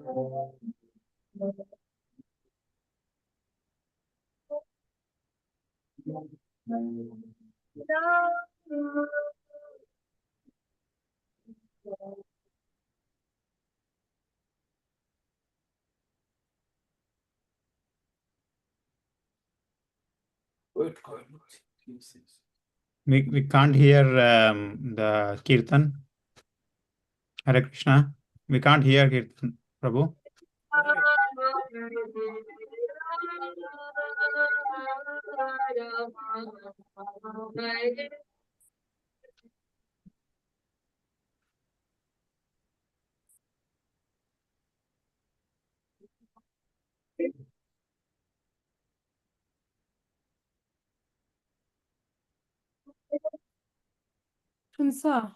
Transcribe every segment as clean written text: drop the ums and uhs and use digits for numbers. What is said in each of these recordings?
We can't hear the Kirtan. Hare Krishna. We can't hear Kirtan, Prabhu. Shunsa.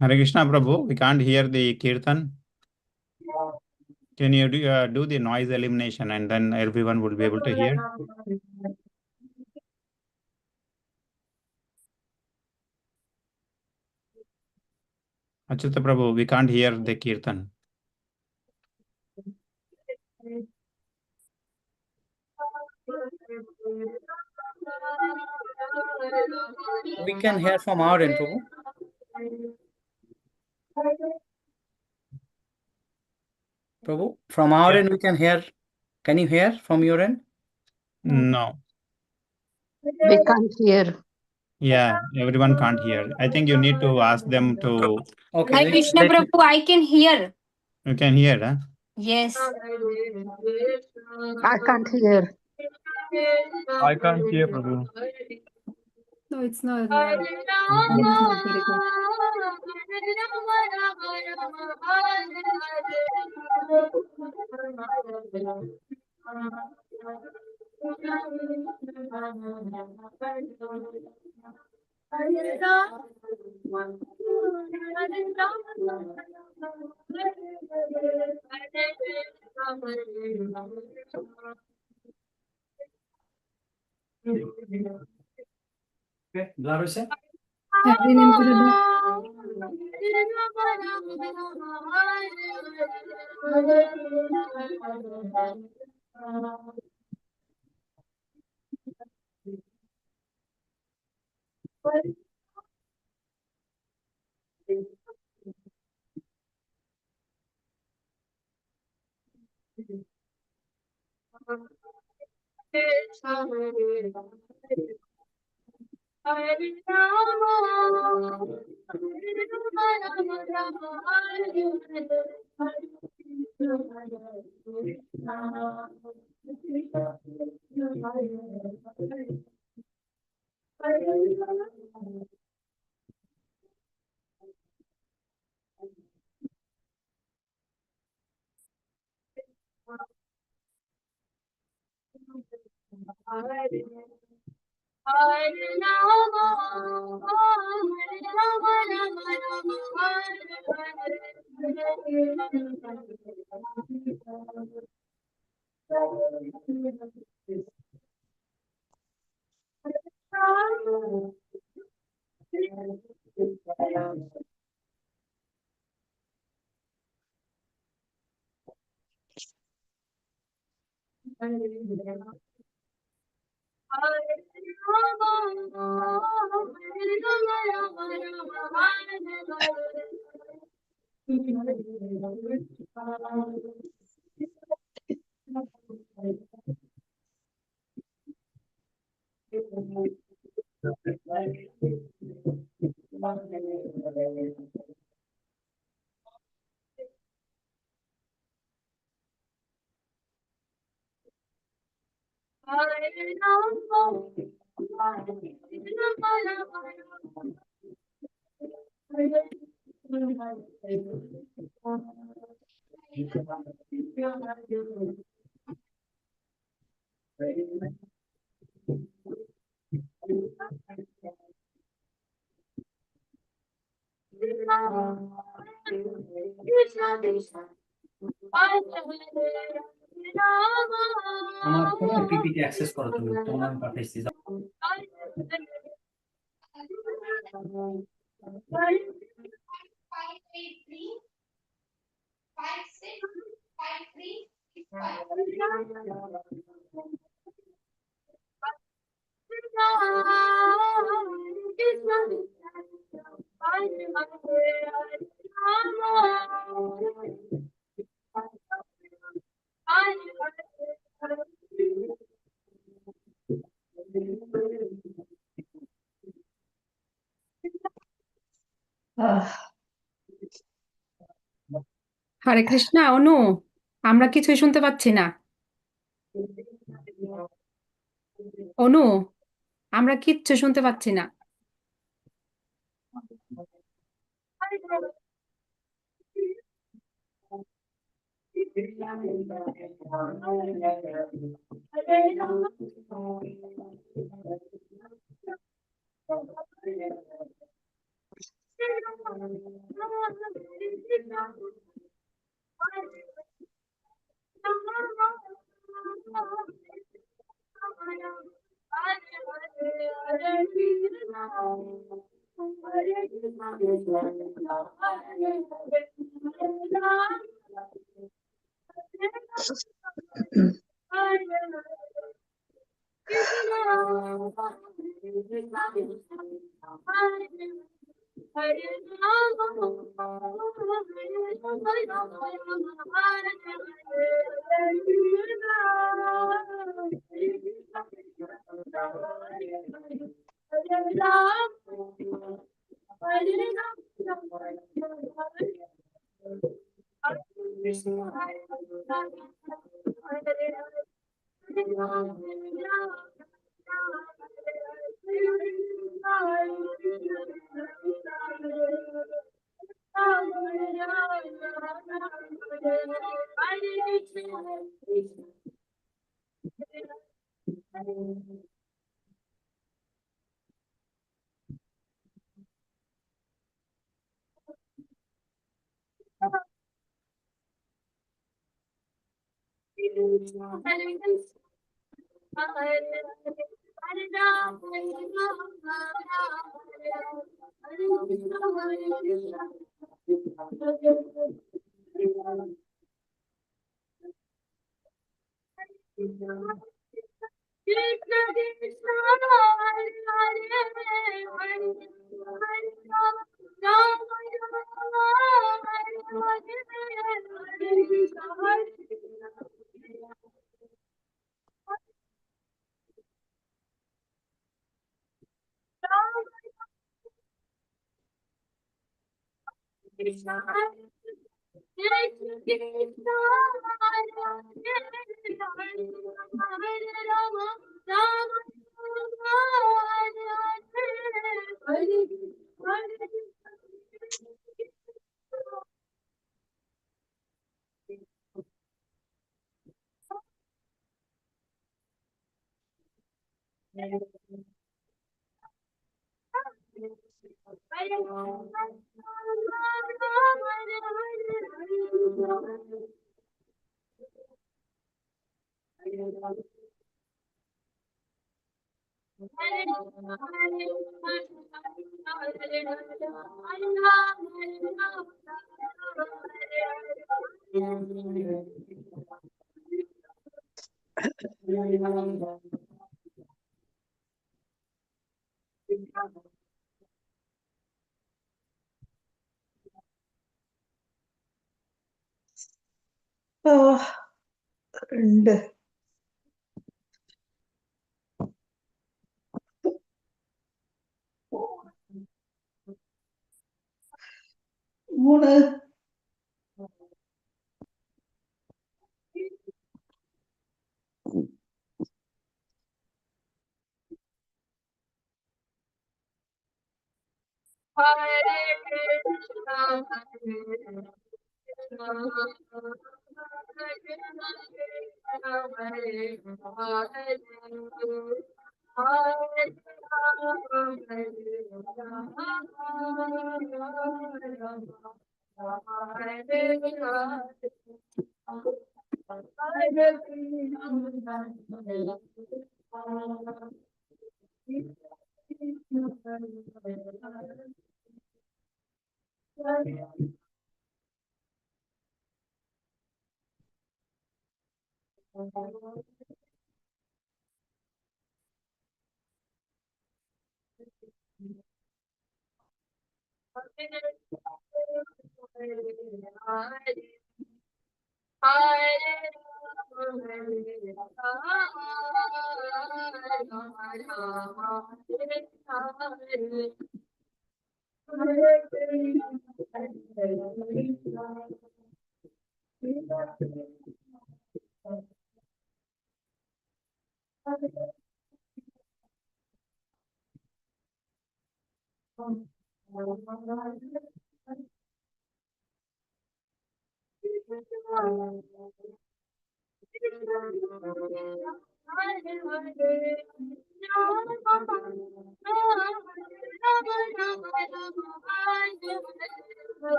Hare Krishna, Prabhu. We can't hear the Kirtan. Can you do the noise elimination and then everyone will be able to hear? Achyuta Prabhu, we can't hear the Kirtan. We can hear from our end, Prabhu. Prabhu, from our end we can hear. Can you hear from your end? No. We can't hear. Yeah, everyone can't hear. I think you need to ask them to. Okay. Hare Krishna Prabhu, I can hear. You can hear, huh? Yes. I can't hear. I can't hear, Prabhu. No, it's not. It's not very good. Okay, Larissa. Every name ko na. আমার ফোনে PPT access করো তুমি, তোমার আমি পাঠাইছি। হরে কৃষ্ণা, অনু, আমরা কিছুই শুনতে পাচ্ছি না। অনু, আমরা কিচ্ছু শুনতে পাচ্ছি না। രണ്ട് മൂന്ന്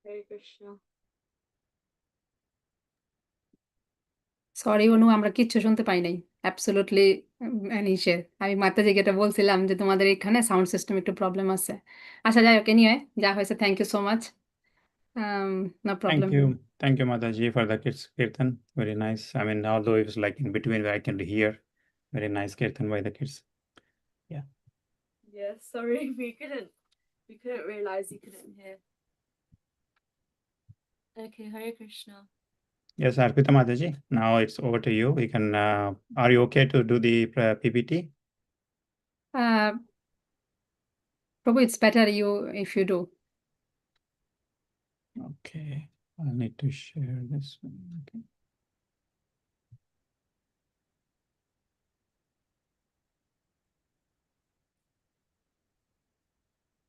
Hare Krishna. সরি অনু, আমরা কিচ্ছু শুনতে পাই নাই। অ্যাবসোলুটলি নিষেধ। আমি মাতাজিকে এটা বলছিলাম যে তোমাদের এখানে সাউন্ড সিস্টেম একটু প্রবলেম আছে। আচ্ছা যাই হোক, এনিওয়ে যা হয়েছে, thank you so much. No problem. Thank you, Mataji, for the kirtan. Very nice. I mean, although it was like in between, I can hear very nice kirtan by the kids. Yeah, sorry, we couldn't realize you couldn't hear. Okay, Hare Krishna. Yes, Arpita Mataji. Now it's over to you. We can. Are you okay to do the PPT? Prabhu, it's better if you do. Okay, I need to share this one. Okay.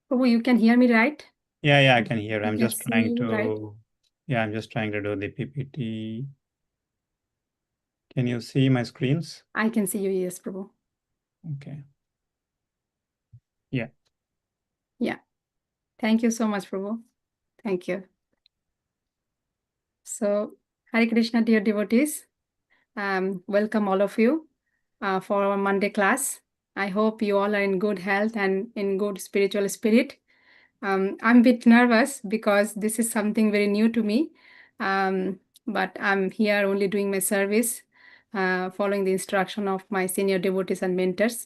Prabhu, you can hear me, right? Yeah, I can hear. You I'm can just trying see, to. right? Yeah, I'm just trying to do the PPT. Can you see my screens? I can see you, yes, Prabhu. Okay. Yeah. Thank you so much, Prabhu. Thank you. So, Hare Krishna, dear devotees. Welcome all of you for our Monday class. I hope you all are in good health and in good spiritual spirit. I'm a bit nervous because this is something very new to me, but I'm here only doing my service, following the instruction of my senior devotees and mentors.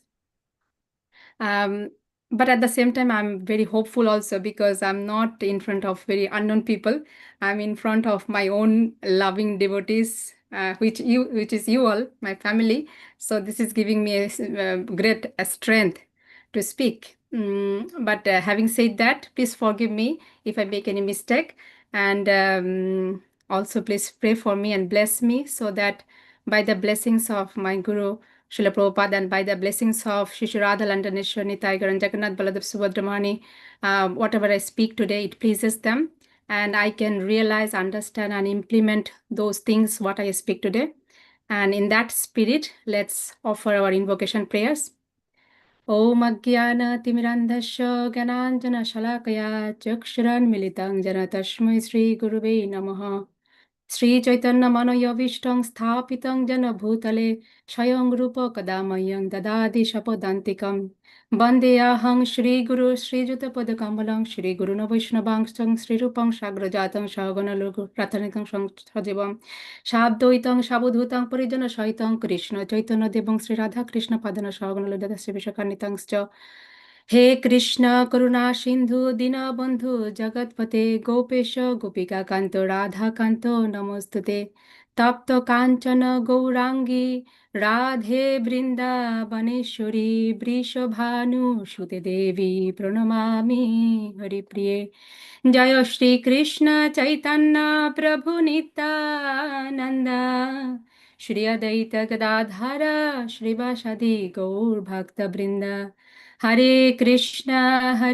But at the same time, I'm very hopeful also because I'm not in front of very unknown people. I'm in front of my own loving devotees, which is you all, my family. So this is giving me a great strength to speak. But having said that, please forgive me if I make any mistake, and also please pray for me and bless me so that by the blessings of my Guru Srila Prabhupada and by the blessings of Shri Radha Landaneshwar Nitai and Jagannath Baladev Subhadramani, whatever I speak today, it pleases them. And I can realize, understand, and implement those things what I speak today. And in that spirit, let's offer our invocation prayers. Om Agyana Timirandhasya Gyananjana Shalakaya Chakshuran Militang Jana Tashmai Sri Gurube Namaha Sri Chaitanya Manaya Vishtang Sthapitang Jana Bhutale Swayam Rupa Kadamayang Dadadi Shapadantikam Bandeyahang Shri Guru Sri Juta Padakamalang Shri Guru Vaishnavangstang Sri Rupang Shagrajatang Shagana Logu Rathanikang Sajivam Shabdoitang Shabudhutang Parijana Shaitang Krishna Chaitanya Devang Sri Radha Krishna Padana Shagana Lodada Sivishakanitangs हे कृष्ण करुणा सिंधु दीनबंधु जगतपते गोपेश गोपिका कांत राधा कांत नमोस्तुते तप्त कांचन गौरांगी राधे वृंदावनेश्वरी वृषभानु सुते देवी प्रणमामि हरिप्रिये जय श्री कृष्ण चैतन्य प्रभु नित्यानंद श्री अद्वैत गदाधर श्रीवासादि गौर भक्त वृंद Hare Krishna,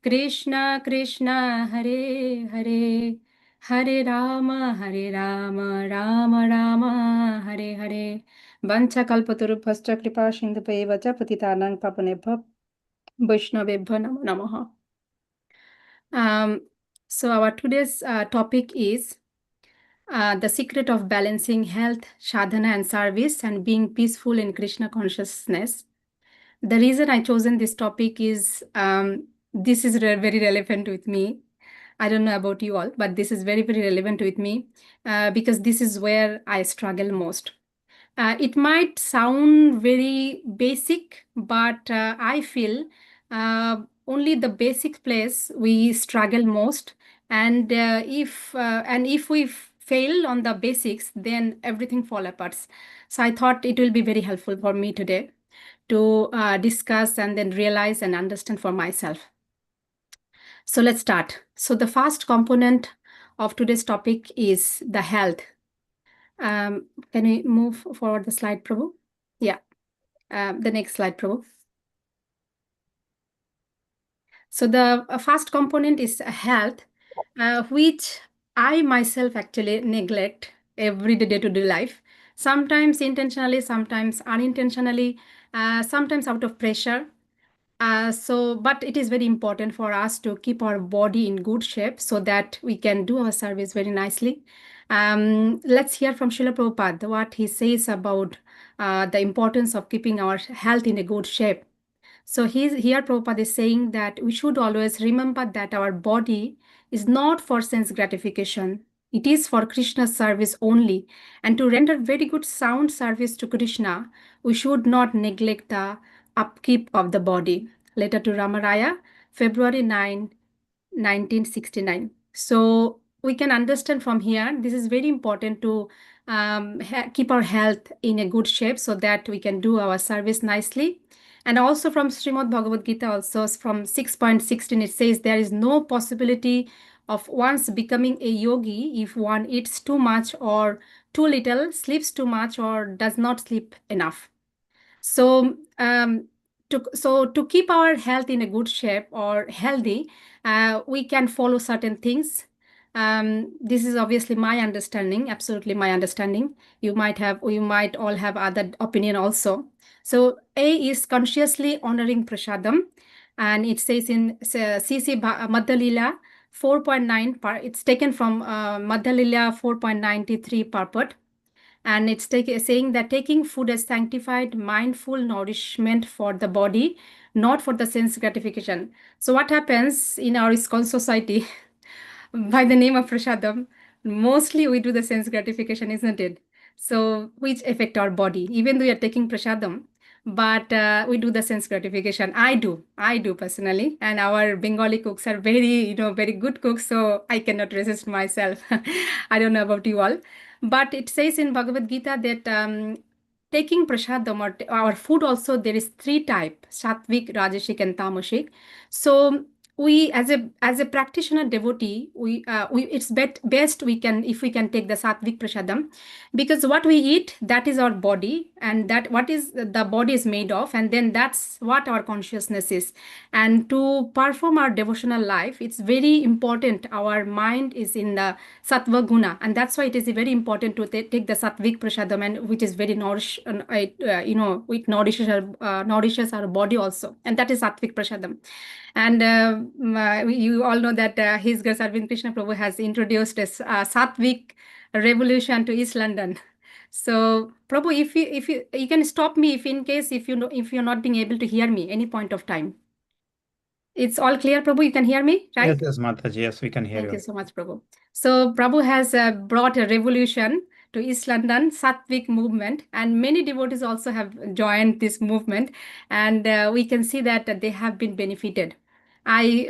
Krishna Krishna, Hare Hare, Hare Rama, Rama Rama, Hare Hare. Vancha kalpatarubhascha kripa sindhupeva patitanang papanebha Vaishnavebha namo namaha. So our today's topic is the secret of balancing health, sadhana and service and being peaceful in Krishna consciousness. The reason I chosen this topic is this is very relevant with me. I don't know about you all, but this is very, very relevant with me because this is where I struggle most. It might sound very basic, but I feel only the basic place we struggle most. And if we fail on the basics, then everything fall apart. So I thought it will be very helpful for me today to discuss and then realize and understand for myself. So let's start. So the first component of today's topic is the health. Can we move forward the slide, Prabhu? Yeah, the next slide, Prabhu. So the first component is health, which I myself actually neglect every day-to-day life, sometimes intentionally, sometimes unintentionally, sometimes out of pressure. But it is very important for us to keep our body in good shape so that we can do our service very nicely. Let's hear from Srila Prabhupada what he says about the importance of keeping our health in a good shape. So here Prabhupada is saying that we should always remember that our body is not for sense gratification. It is for Krishna's service only. And to render very good sound service to Krishna, we should not neglect the upkeep of the body. Letter to Ramaraya, February 9, 1969. So we can understand from here, this is very important to keep our health in a good shape so that we can do our service nicely. And also from Srimad Bhagavad Gita, also from 6.16, it says there is no possibility of one's becoming a yogi if one eats too much or too little, sleeps too much or does not sleep enough. So to keep our health in a good shape or healthy, we can follow certain things. This is obviously my understanding, absolutely my understanding. You might all have other opinion also. So A is consciously honoring prasadam, and it says in CC Madhalila 4.9 per, it's taken from Madhya Lila 4.93 purport. And it's saying that taking food as sanctified, mindful nourishment for the body, not for the sense gratification. So what happens in our ISKCON society, by the name of prasadam, mostly we do the sense gratification, isn't it? So which affect our body, even though we are taking prasadam, but we do the sense gratification. I do personally, and our Bengali cooks are very, very good cooks, so I cannot resist myself. I don't know about you all, but it says in Bhagavad Gita that taking prasadam or our food also, there is 3 type: sattvic, rajasic, and tamasic. So we, as a practitioner devotee, we it's best we can, if we can take the sattvic prasadam, because what we eat, that is our body, and that what is the body is made of, and then that's what our consciousness is. And to perform our devotional life, it's very important our mind is in the sattva guna, and that's why it is very important to take the sattvic prasadam, and which is very it nourishes our body also, and that is sattvic prasadam. And you all know that His Grace Arvind Krishna Prabhu has introduced a sattvic revolution to East London. So Prabhu, if you can stop me if in case if you're not being able to hear me any point of time. It's all clear, Prabhu. You can hear me, right? Yes, Mataji. Yes, we can hear Thank you. you so much, Prabhu. So Prabhu has brought a revolution to East London, Sattvic movement, and many devotees also have joined this movement, and we can see that they have been benefited.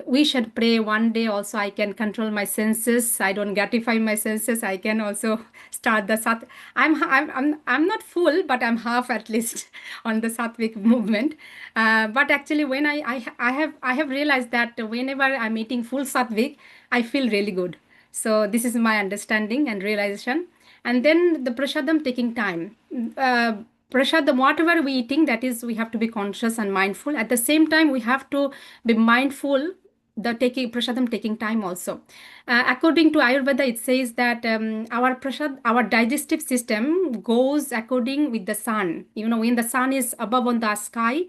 We should pray one day also I can control my senses. I don't gratify my senses. I can also start the Sat. I'm not full, but I'm half at least on the Sattvic movement. But actually, when I have realized that whenever I'm eating full Sattvic, I feel really good. So this is my understanding and realization. And then the prasadam taking time. Prasadam, whatever we eating, that is, we have to be conscious and mindful. At the same time, we have to be mindful the taking prasadam taking time also. According to Ayurveda, it says that our digestive system goes according with the sun. When the sun is above on the sky,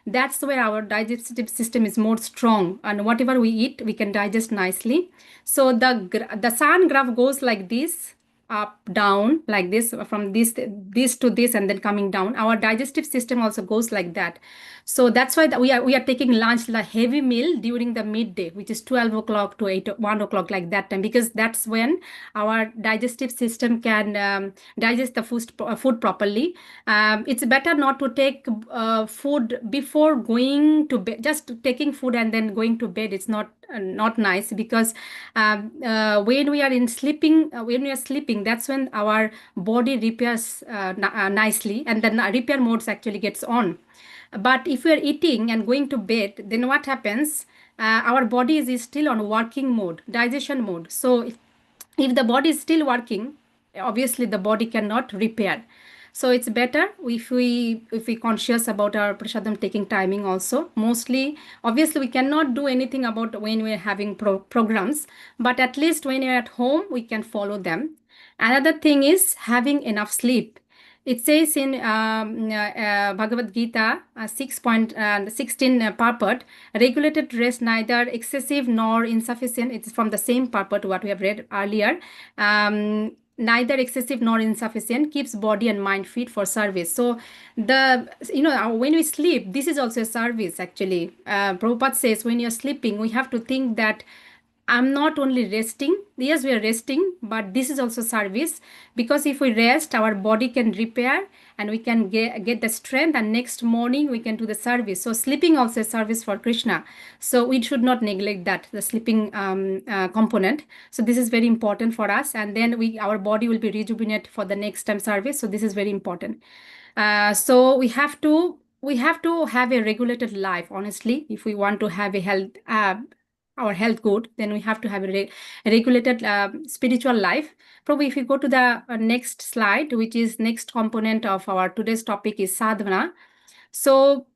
that's where our digestive system is more strong, and whatever we eat, we can digest nicely. So the sun graph goes like this, up, down, like this, from this to this, and then coming down. Our digestive system also goes like that. So that's why we are taking lunch, the heavy meal during the midday, which is 12 o'clock to 1 o'clock, like that time, because that's when our digestive system can digest the food properly. It's better not to take food before going to bed. Just taking food and then going to bed, it's not nice, because when we are sleeping, that's when our body repairs nicely, and then repair modes actually gets on. But if we are eating and going to bed, then what happens? Our body is still on working mode, digestion mode. So if the body is still working, obviously the body cannot repair. So it's better if we conscious about our prasadam taking timing also. Mostly, obviously, we cannot do anything about when we're having programs, but at least when you're at home, we can follow them. Another thing is having enough sleep. It says in Bhagavad Gita 6.16 purport, regulated rest, neither excessive nor insufficient. It's from the same purport what we have read earlier. Neither excessive nor insufficient, keeps body and mind fit for service. So when we sleep, this is also a service actually. Prabhupada says when you're sleeping, we have to think that I'm not only resting. Yes, we are resting, but this is also service, because if we rest, our body can repair and we can get the strength, and next morning we can do the service. So sleeping also a service for Krishna. So we should not neglect that, the sleeping component. So this is very important for us, and then our body will be rejuvenated for the next time service. So this is very important. So we have to have a regulated life, honestly, if we want to have a health our health good, then we have to have a regulated spiritual life. Probably if you go to the next slide, which is next component of our today's topic is sadhana. So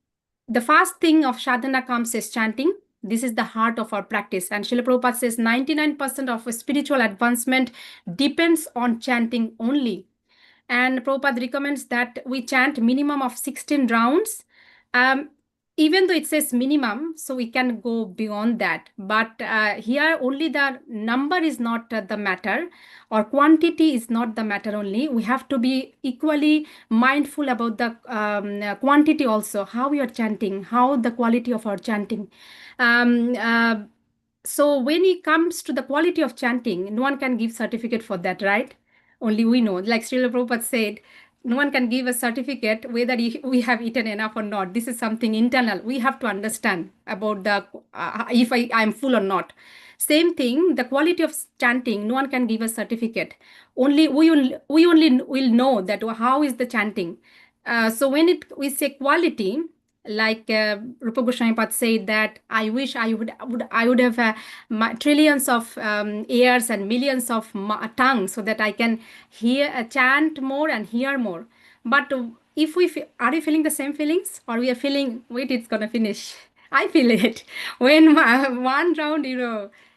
the first thing of sadhana comes is chanting. This is the heart of our practice. And Srila Prabhupada says 99% of spiritual advancement depends on chanting only. And Prabhupada recommends that we chant minimum of 16 rounds. even though it says minimum, so we can go beyond that. But here only the number is not the matter, or quantity is not the matter only. We have to be equally mindful about the quantity also, how we are chanting, how the quality of our chanting. Um, uh, so when it comes to the quality of chanting, no one can give certificate for that, right? Only we know. Like Srila Prabhupada said, no one can give a certificate whether we have eaten enough or not. This is something internal. We have to understand about the if I'm full or not. Same thing, the quality of chanting, no one can give a certificate. Only we only will know that how is the chanting. So when we say quality, like Rupa Goswami Pad said that I wish I would have trillions of ears and millions of tongues so that I can hear chant more and hear more. But if are you feeling the same feelings, or we are feeling wait, it's gonna finish? I feel it when one round,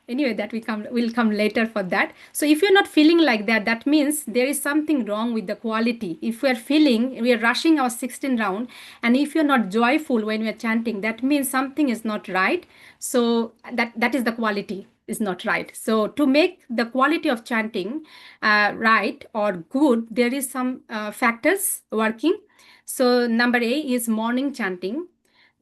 anyway, that will come later for that. So if you're not feeling like that, that means there is something wrong with the quality. If we are feeling we are rushing our 16 round, and if you're not joyful when we are chanting, that means something is not right. So that is the quality is not right. So to make the quality of chanting right or good, there is some factors working. So number A is morning chanting,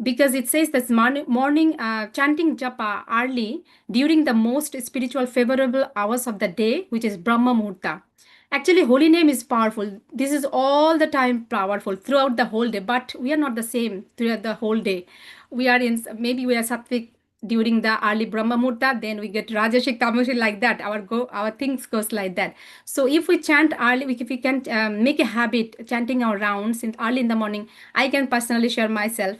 because it says that morning chanting japa early during the most spiritual favorable hours of the day, which is Brahma Muhurta. Actually, holy name is powerful. This is all the time powerful throughout the whole day, but we are not the same throughout the whole day. We are in, maybe we are sattvic during the early Brahma Muhurta, then we get Rajasic, Tamasic, like that. Our things goes like that. So if we chant early, if we can make a habit chanting our rounds early in the morning, I can personally share myself.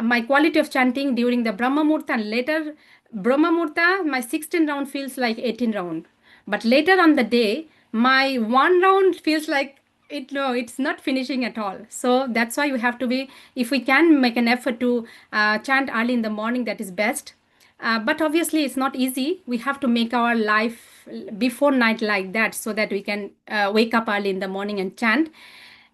My quality of chanting during the Brahma Muhurta and later Brahma Muhurta, my 16 round feels like 18 round. But later on the day, my one round feels like it's not finishing at all. So that's why we have to be, if we can make an effort to chant early in the morning, that is best. But obviously it's not easy. We have to make our life before night like that so that we can wake up early in the morning and chant.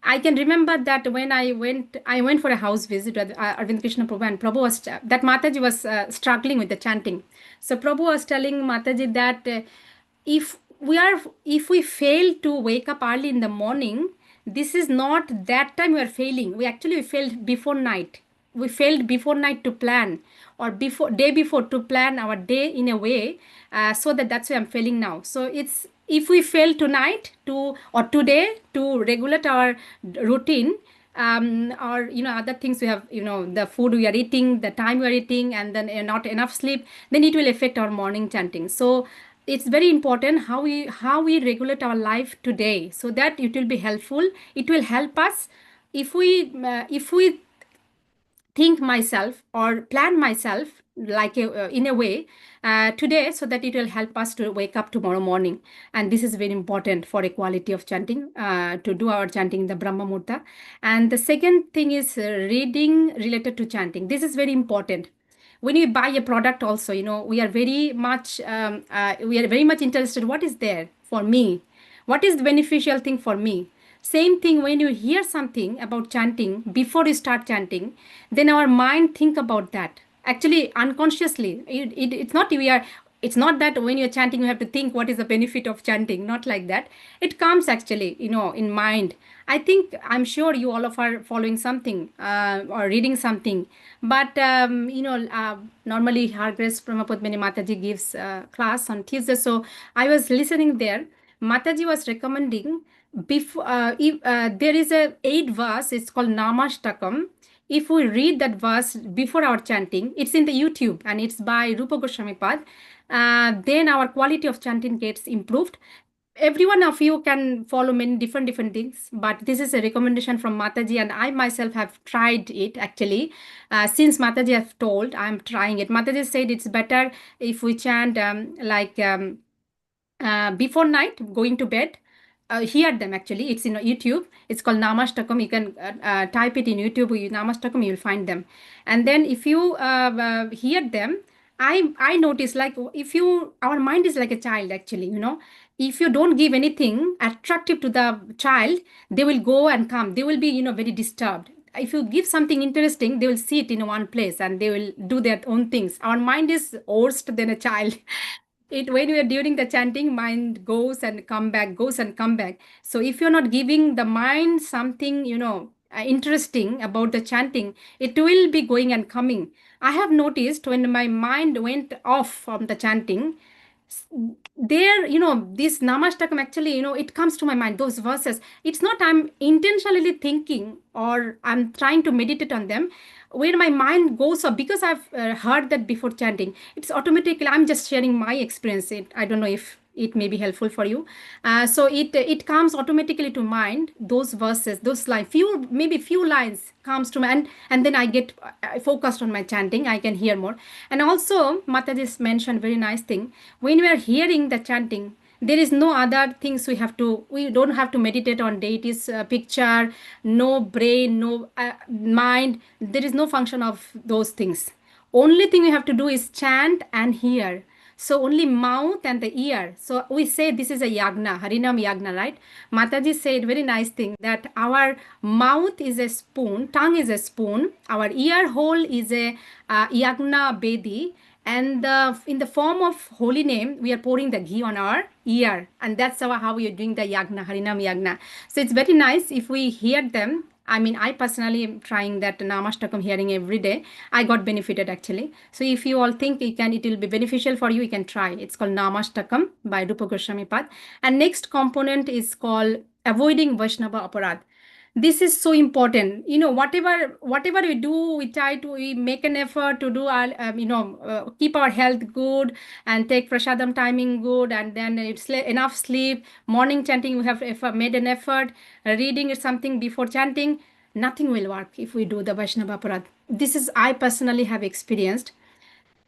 I can remember that when I went for a house visit with Arvind Krishna Prabhu, and Prabhu was, that Mataji was struggling with the chanting. So Prabhu was telling Mataji that if we fail to wake up early in the morning, this is not that time we are failing. We actually failed before night. We failed before night to plan, or day before to plan our day in a way, so that's why I'm failing now. So it's, if we fail tonight or today to regulate our routine, or other things we have, the food we are eating, the time we are eating, and then not enough sleep, then it will affect our morning chanting. So it's very important how we regulate our life today, so that it will be helpful. It will help us if we think myself or plan myself like in a way today, so that it will help us to wake up tomorrow morning. And this is very important for equality of chanting, to do our chanting in the Brahma Muhurta. And the second thing is reading related to chanting. This is very important. When you buy a product also, we are very much interested, what is there for me, what is the beneficial thing for me. Same thing when you hear something about chanting, before you start chanting, then our mind think about that. Actually, unconsciously, it's not that when you're chanting, you have to think what is the benefit of chanting. Not like that. It comes actually, in mind. I'm sure you all of are following something or reading something. But, normally Her Grace Brahmapadmini Mataji gives class on Tuesday. So I was listening there. Mataji was recommending, before there is a 8 verse, it's called Namashtakam. If we read that verse before our chanting, it's in the YouTube and it's by Rupa Goswami Pad, then our quality of chanting gets improved. Every one of you can follow many different things, but this is a recommendation from Mataji, and I myself have tried it actually. Since Mataji have told, I'm trying it. Mataji said it's better if we chant before night, going to bed. Hear them actually. It's in YouTube. It's called Namashtakam. You can type it in YouTube. Namashtakam, you'll find them. And then if you hear them, I notice, like, our mind is like a child actually. If you don't give anything attractive to the child, they will go and come. They will be very disturbed. if you give something interesting, they will see it in one place and they will do their own things. Our mind is worse than a child. When we are during the chanting, mind goes and come back, goes and come back. So if you're not giving the mind something, interesting about the chanting, it will be going and coming. I have noticed when my mind went off from the chanting, there, this Namastakam actually, it comes to my mind, those verses. It's not I'm intentionally thinking or I'm trying to meditate on them. Where my mind goes up, because I've heard that before chanting, it's automatically, I'm just sharing my experience. I don't know if it may be helpful for you. So it comes automatically to mind, those verses, those lines, few lines comes to mind, and then I get focused on my chanting. I can hear more. And also, Mataji's mentioned very nice thing. When we are hearing the chanting, there is no other things we don't have to meditate on deity's picture, no brain, no mind. There is no function of those things. Only thing we have to do is chant and hear. So only mouth and the ear. So we say this is a yagna, Harinam yagna, right? Mataji said very nice thing that our mouth is a spoon, tongue is a spoon, our ear hole is a yagna bedi, and in the form of holy name, we are pouring the ghee on our ear, and that's how we are doing the yagna, Harinam yagna. So it's very nice if we hear them. I mean, I personally am trying that Namastakam hearing every day. I got benefited actually. So if you all think it will be beneficial for you, you can try. It's called Namastakam by Rupa Goswami Pad. And next component is called avoiding Vaishnava Aparad. This is so important. Whatever we do, we make an effort to do our, keep our health good and take prasadam timing good, and then it's enough sleep. Morning chanting, we have made an effort. Reading something before chanting, nothing will work if we do the Vaishnava Aparad. This is, I personally have experienced.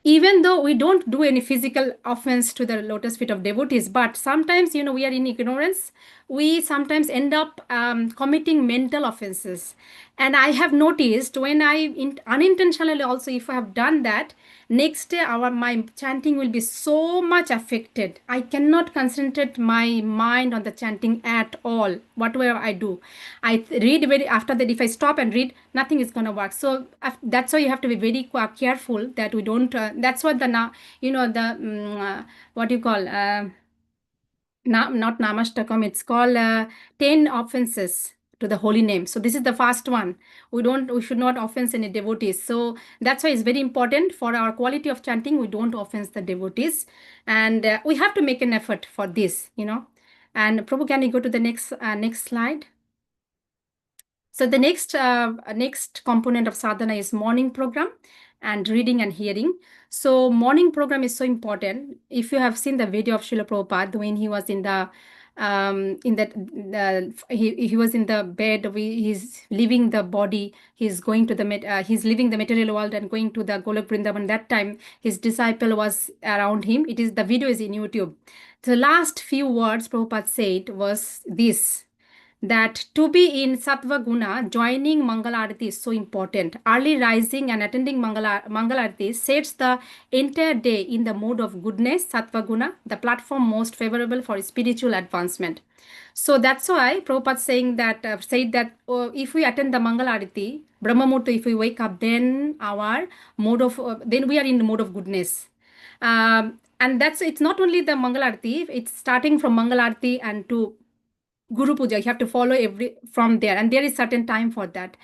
Even though we don't do any physical offense to the lotus feet of devotees, but sometimes, we are in ignorance. We sometimes end up committing mental offenses. And I have noticed when unintentionally also, if I have done that, next day my chanting will be so much affected. I cannot concentrate my mind on the chanting at all. Whatever I do, I read after that. If I stop and read, nothing is going to work. So that's why you have to be very careful that we don't. That's what what do you call? Not Namastakam. It's called 10 offenses to the holy name. So this is the first one. We should not offense any devotees. So that's why it's very important for our quality of chanting. We don't offense the devotees, and we have to make an effort for this. And Prabhu, can you go to the next slide? So the next component of sadhana is morning program and reading and hearing. So morning program is so important. If you have seen the video of Srila Prabhupada when he was in the he was in the bed, he's leaving the body, he's going to he's leaving the material world and going to the Golok Vrindavan. That time his disciple was around him. The video is in YouTube. The last few words Prabhupada said was this, that to be in Sattva Guna, joining Mangala Arati is so important. Early rising and attending Mangala Arati sets the entire day in the mode of goodness, Sattva Guna, the platform most favorable for spiritual advancement. So that's why Prabhupada said that if we attend the Mangala Arati, Brahma Murta, if we wake up, then then we are in the mode of goodness. And it's not only the Mangala Arati, it's starting from Mangala Arati and to Guru Puja. You have to follow from there, and there is certain time for that.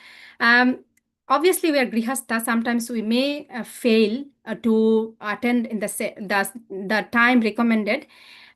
Obviously, we are grihastha. Sometimes we may fail to attend in the time recommended.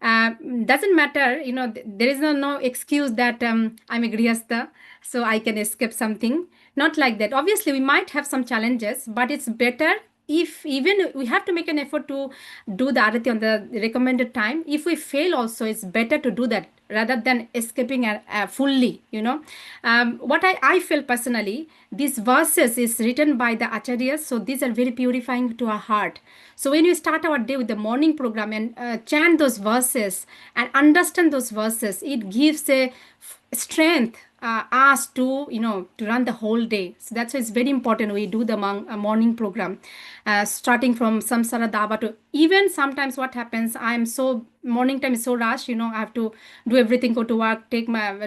Doesn't matter, there is no excuse that I'm a grihastha, so I can escape something. Not like that. Obviously, we might have some challenges, but it's better if even we have to make an effort to do the arati on the recommended time. If we fail also, it's better to do that rather than escaping fully. What I feel personally, these verses is written by the acharyas, so these are very purifying to our heart. So when we start our day with the morning program and chant those verses and understand those verses, it gives a strength asked to, to run the whole day. So that's why it's very important we do the morning program, starting from Samsara Dava to even sometimes what happens, morning time is so rush, I have to do everything, go to work,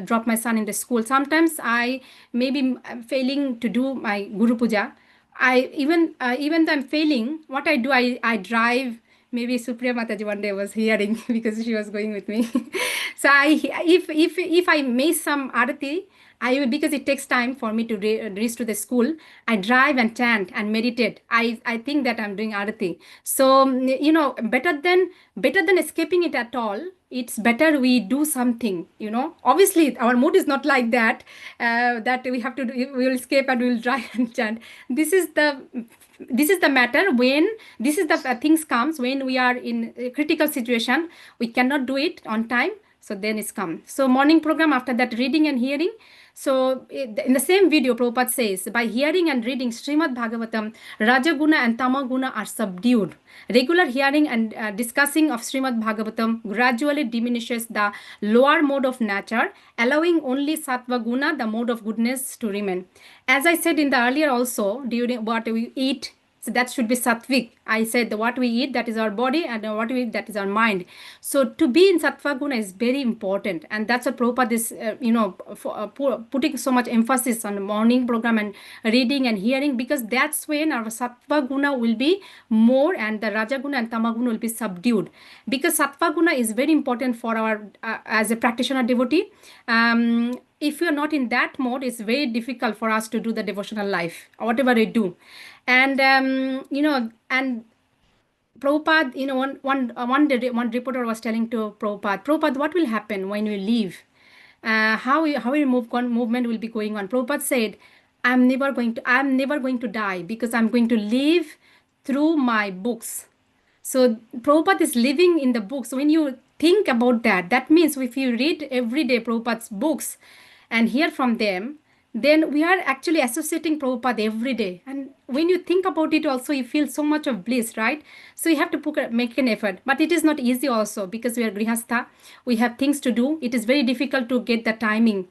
drop my son in the school. Sometimes I maybe failing to do my Guru Puja. Even though I'm failing, what I do, I drive. Maybe Supriya Mataji one day was hearing because she was going with me. So if I miss some arati, because it takes time for me to reach to the school, I drive and chant and meditate. I think that I'm doing arati. So better than escaping it at all. It's better we do something. Obviously our mood is not like that. That we have to do, we will escape and we will drive and chant. This is the matter when this is the things comes when we are in a critical situation, we cannot do it on time, so then it's come. So morning program, after that reading and hearing. So in the same video, Prabhupada says, by hearing and reading Srimad Bhagavatam, Rajaguna and Tamaguna are subdued. Regular hearing and discussing of Srimad Bhagavatam gradually diminishes the lower mode of nature, allowing only Sattva Guna, the mode of goodness, to remain. As I said in the earlier also, during what we eat, so that should be sattvic. I said what we eat, that is our body, and what we eat, that is our mind. So to be in sattva guna is very important, and that's what Prabhupada is, putting so much emphasis on the morning program and reading and hearing, because that's when our sattva guna will be more, and the raja guna and tama guna will be subdued. Because sattva guna is very important for our as a practitioner devotee. If you're not in that mode, it's very difficult for us to do the devotional life, or whatever we do. And and Prabhupada, one reporter was telling to Prabhupada, what will happen when we leave? How your movement will be going on? Prabhupada said, I'm never going to die, because I'm going to live through my books. So Prabhupada is living in the books. When you think about that, that means if you read every day Prabhupada's books and hear from them, then we are actually associating Prabhupada every day. And when you think about it also, you feel so much of bliss, right? So you have to make an effort. But it is not easy also, because we are grihastha. We have things to do. It is very difficult to get the timing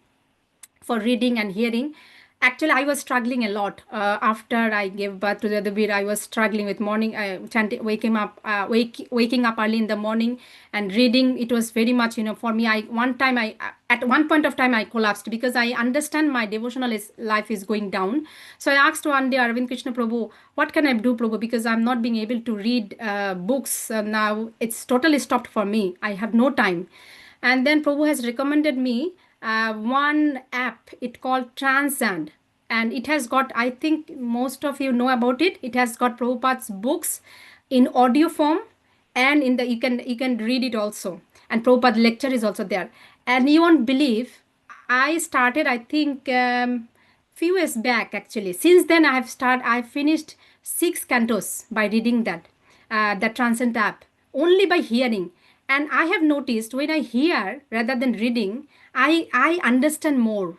for reading and hearing. Actually, I was struggling a lot after I gave birth to the Adabir. I was struggling with morning, waking up early in the morning and reading. It was very much, for me. At one point of time, I collapsed, because I understand my devotional life is going down. So I asked one day Arvind Krishna Prabhu, what can I do, Prabhu? Because I'm not being able to read books now. It's totally stopped for me. I have no time. And then Prabhu has recommended me one app. It called Transcend, and it has got, I think most of you know about it. It has got Prabhupada's books in audio form, and in the you can read it also, and Prabhupada lecture is also there. And you won't believe, I started, I think few years back actually. Since then I finished 6 cantos by reading that Transcend app, only by hearing. And I have noticed, when I hear rather than reading, I understand more.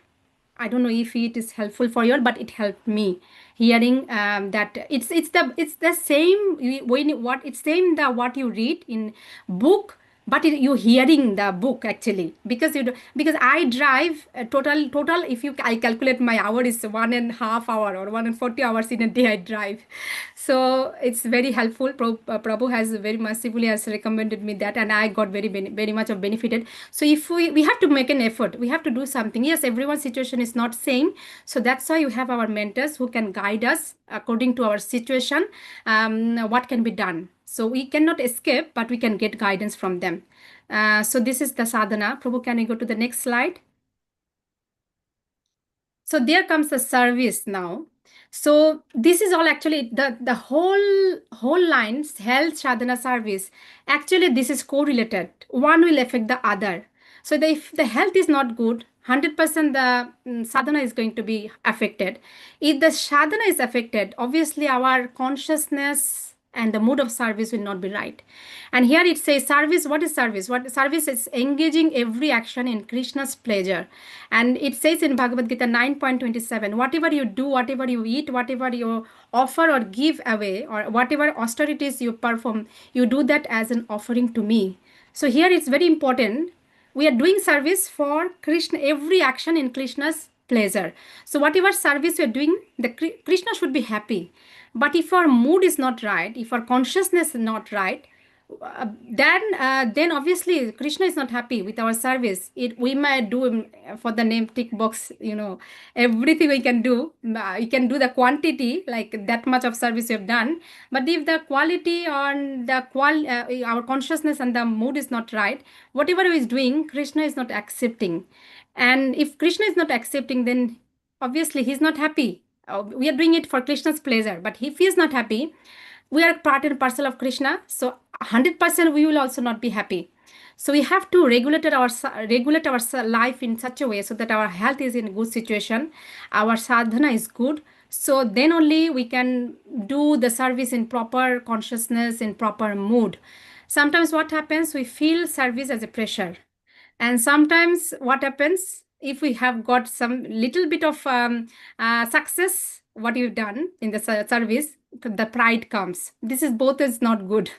I don't know if it is helpful for you all, but it helped me hearing that it's the same it's same the what you read in book, but you hearing the book actually, because because I drive total if I calculate my hour is 1.5 hour or 140 hours in a day I drive. So it's very helpful. Prabhu has very mercifully has recommended me that, and I got very much of benefited. So if we have to make an effort, we have to do something. Yes, everyone's situation is not same, so that's why you have our mentors who can guide us according to our situation, what can be done. So we cannot escape, but we can get guidance from them. So this is the sadhana. Prabhu, can you go to the next slide? So there comes the service now. So this is all actually the whole lines, health, sadhana, service. Actually, this is correlated. One will affect the other. So if the health is not good, 100% the sadhana is going to be affected. If the sadhana is affected, obviously our consciousness and the mode of service will not be right. And here it says service. What is service? What service is? Engaging every action in Krishna's pleasure. And it says in Bhagavad Gita 9.27, whatever you do, whatever you eat, whatever you offer or give away, or whatever austerities you perform, you do that as an offering to me. So here it's very important. we are doing service for Krishna, every action in Krishna's pleasure. So whatever service we are doing, the Krishna should be happy. But if our mood is not right, if our consciousness is not right, then obviously Krishna is not happy with our service. We might do for the name tick box, everything we can do. We can do the quantity, like that much of service we have done. But if the quality on the our consciousness and the mood is not right, whatever we is doing, Krishna is not accepting. And if Krishna is not accepting, then obviously he's not happy. We are doing it for Krishna's pleasure, but if he is not happy, we are part and parcel of Krishna, so 100% we will also not be happy. So we have to regulate our life in such a way so that our health is in good situation, our sadhana is good. So then only we can do the service in proper consciousness, in proper mood. Sometimes what happens, we feel service as a pressure. And sometimes what happens, if we have got some little bit of success, what you've done in the service, the pride comes. This is both is not good.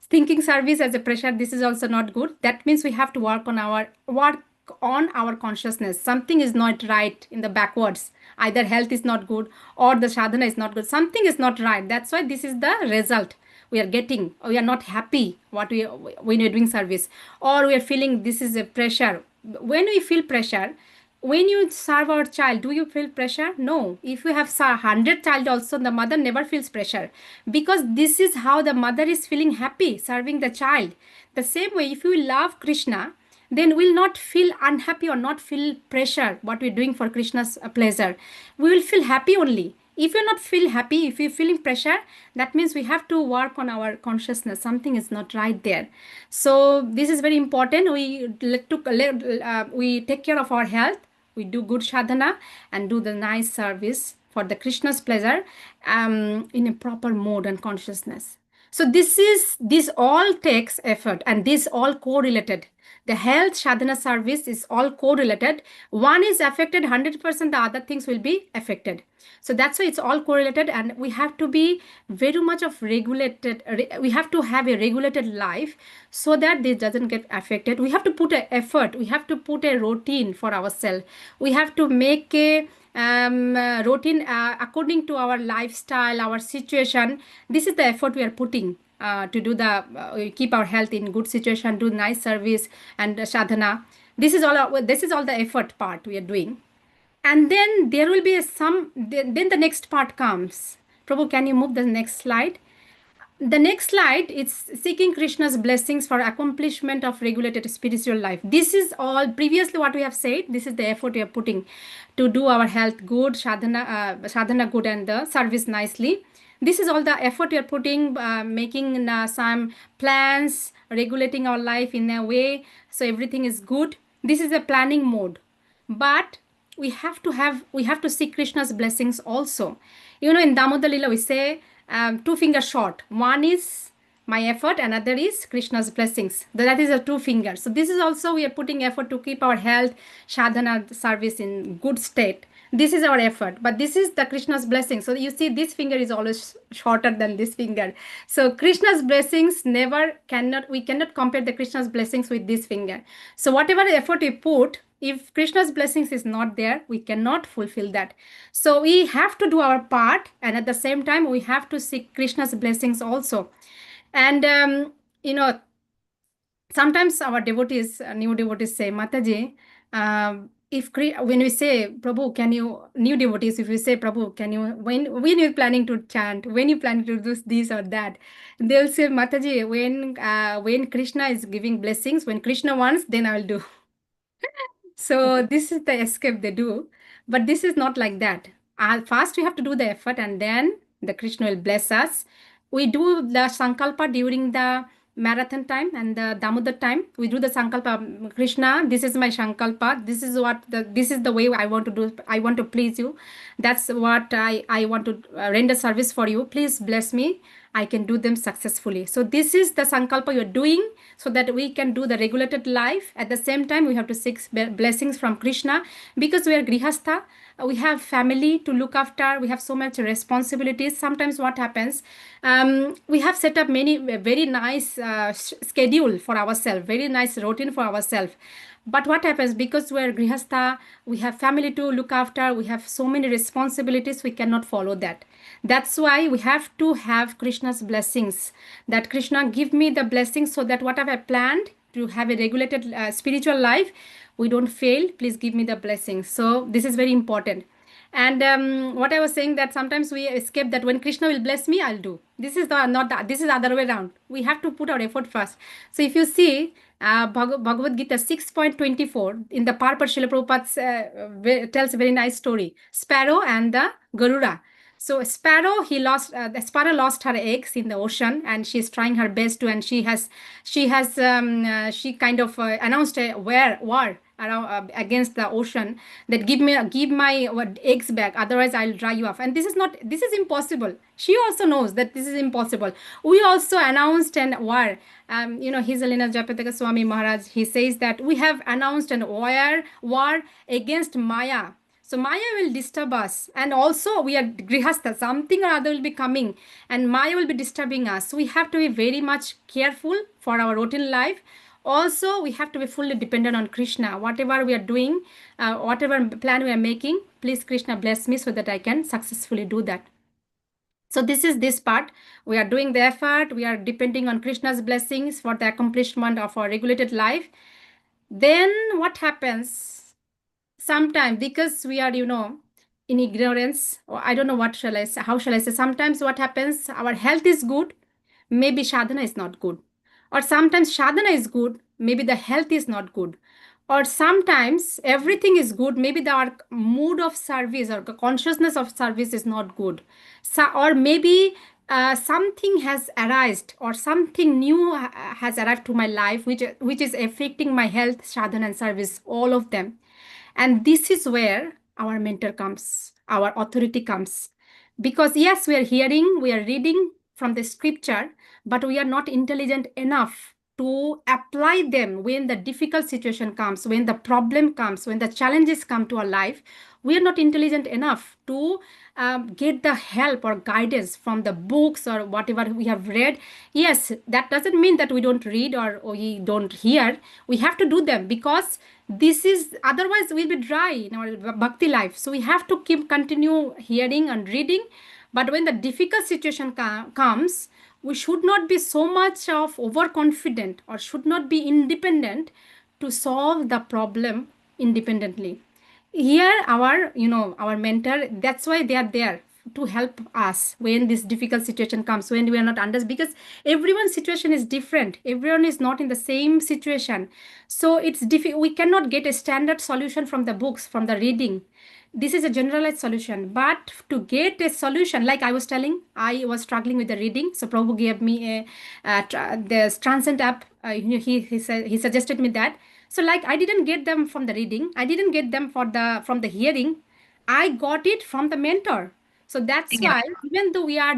Thinking service as a pressure, this is also not good. That means we have to work on our consciousness. Something is not right in the backwards. Either health is not good or the sadhana is not good. Something is not right. That's why this is the result we are getting. We are not happy when we are doing service, or we are feeling this is a pressure. When we feel pressure, when you serve our child, do you feel pressure? No. If you have 100 child also, the mother never feels pressure, because this is how the mother is feeling happy serving the child. The same way, if you love Krishna, then we'll not feel unhappy or not feel pressure what we're doing for Krishna's pleasure. We will feel happy only. If you're not feel happy, if you're feeling pressure, that means we have to work on our consciousness. Something is not right there. So this is very important. We take care of our health. We do good sadhana and do the nice service for the Krishna's pleasure in a proper mode and consciousness. So this all takes effort, and this all correlated. The health sadhana service is all correlated. One is affected 100%, the other things will be affected. So that's why it's all correlated, and we have to be very much of regulated. We have to have a regulated life so that this doesn't get affected. We have to put an effort. We have to put a routine for ourselves. We have to make a routine according to our lifestyle, our situation. This is the effort we are putting to do keep our health in good situation, do nice service and sadhana. This is all the effort part we are doing. And then there will be then the next part comes. Prabhu, can you move the next slide? The next slide, it's seeking Krishna's blessings for accomplishment of regulated spiritual life. This is all previously what we have said. This is the effort we are putting to do our health good, sadhana good, and the service nicely. This is all the effort we are putting, making some plans, regulating our life in a way so everything is good. This is a planning mode. But we have to seek Krishna's blessings also. In Damodar Lila we say, 2 fingers short. One is my effort, another is Krishna's blessings. That is a 2 fingers. So this is also we are putting effort to keep our health, sadhana service in good state. This is our effort, but this is the Krishna's blessing. So you see, this finger is always shorter than this finger. So Krishna's blessings we cannot compare the Krishna's blessings with this finger. So whatever effort we put, if Krishna's blessings is not there, we cannot fulfill that. So we have to do our part, and at the same time, we have to seek Krishna's blessings also. And sometimes our devotees, new devotees say, Mataji, when we say, Prabhu, new devotees, if we say, Prabhu, when you're planning to chant, when you planning to do this or that, they'll say, Mataji, when Krishna is giving blessings, when Krishna wants, then I will do. So this is the escape they do, but this is not like that. First we have to do the effort, and then the Krishna will bless us. We do the sankalpa during the marathon time and the Damodar time. We do the sankalpa, Krishna, this is my sankalpa. This is the way I want to do. I want to please you. That's what I want to render service for you. Please bless me. I can do them successfully. So this is the sankalpa you're doing so that we can do the regulated life. At the same time, we have to seek blessings from Krishna because we are grihastha. We have family to look after. We have so much responsibilities. Sometimes what happens, we have set up many very nice schedule for ourselves, very nice routine for ourselves. But what happens, because we're grihastha, we have family to look after, we have so many responsibilities, we cannot follow that. That's why we have to have Krishna's blessings, that Krishna give me the blessings so that whatever I planned to have a regulated spiritual life, we don't fail. Please give me the blessings. So this is very important. And what I was saying, that sometimes we escape that when Krishna will bless me, I'll do. This is this is the other way around. We have to put our effort first. So if you see Bhagavad Gita 6.24 in the Purport, Srila Prabhupada tells a very nice story. Sparrow and the Garuda. So Sparrow, the Sparrow lost her eggs in the ocean, and she's trying her best to, and she kind of announced a war around against the ocean, that give my eggs back, otherwise I'll dry you off. And this is impossible. She also knows that this is impossible. We also announced an war. His Holiness Jayapataka Swami Maharaj, he says that we have announced an war against Maya. So Maya will disturb us, and also we are grihastha, something or other will be coming, and Maya will be disturbing us. So we have to be very much careful for our routine life. Also, we have to be fully dependent on Krishna. Whatever we are doing, whatever plan we are making, please Krishna bless me so that I can successfully do that. So this is this part. We are doing the effort. We are depending on Krishna's blessings for the accomplishment of our regulated life. Then what happens? Sometimes, because we are, in ignorance, or I don't know what shall I say, how shall I say, sometimes what happens, our health is good, maybe sadhana is not good. Or sometimes sadhana is good, maybe the health is not good. Or sometimes everything is good, maybe our mood of service or consciousness of service is not good. So, or maybe something has arisen, or something new has arrived to my life, which is affecting my health, sadhana and service, all of them. And this is where our mentor comes, our authority comes. Because yes, we are hearing, we are reading from the scripture, but we are not intelligent enough to apply them when the difficult situation comes, when the problem comes, when the challenges come to our life. We are not intelligent enough to get the help or guidance from the books or whatever we have read. Yes, that doesn't mean that we don't read or we don't hear. We have to do them, because this is, otherwise we'll be dry in our bhakti life. So we have to continue hearing and reading. But when the difficult situation comes, we should not be so much of overconfident, or should not be independent to solve the problem independently. Here our mentor, that's why they are there to help us when this difficult situation comes, when we are not understanding, because everyone's situation is different. Everyone is not in the same situation. So it's difficult. We cannot get a standard solution from the books, from the reading. This is a generalized solution. But to get a solution, like I was telling, I was struggling with the reading. So Prabhu gave me the Transcend app. He suggested me that. So like I didn't get them from the reading. I didn't get them from the hearing. I got it from the mentor. So that's why, even though we are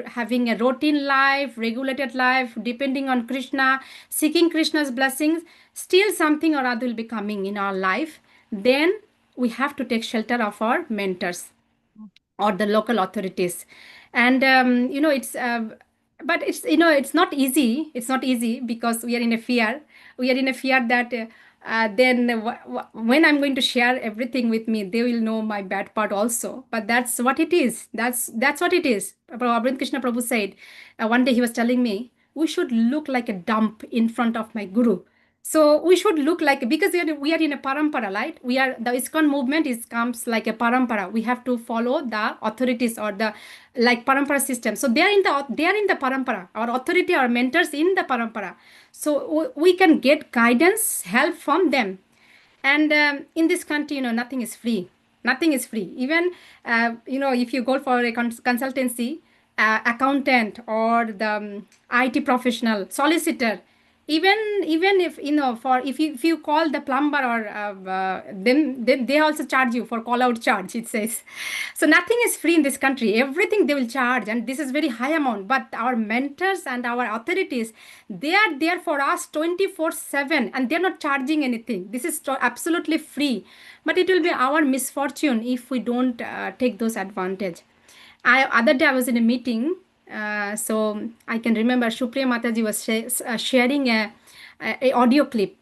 having a routine life, regulated life, depending on Krishna, seeking Krishna's blessings, still something or other will be coming in our life. Then we have to take shelter of our mentors or the local authorities. And but it's not easy. It's not easy, because we are in a fear. We are in a fear that when I'm going to share everything with me, they will know my bad part also. But that's what it is. That's what it is. Abhind Krishna Prabhu said, one day he was telling me, we should look like a dump in front of my guru. So we should look like, because we are in a parampara, right? The ISKCON movement comes like a parampara. We have to follow the authorities or the like parampara system. So they are in the parampara. Our authority, our mentors in the parampara. So we can get guidance, help from them. And in this country, nothing is free. Nothing is free. Even if you go for a consultancy, accountant or the IT professional, solicitor, Even if if you call the plumber or then they also charge you for call out charge, it says. So nothing is free in this country, everything they will charge, and this is very high amount. But our mentors and our authorities, they are there for us 24/7, and they're not charging anything. This is absolutely free. But it will be our misfortune if we don't take those advantage. Other day I was in a meeting, so I can remember Shupriya Mataji was sharing a audio clip.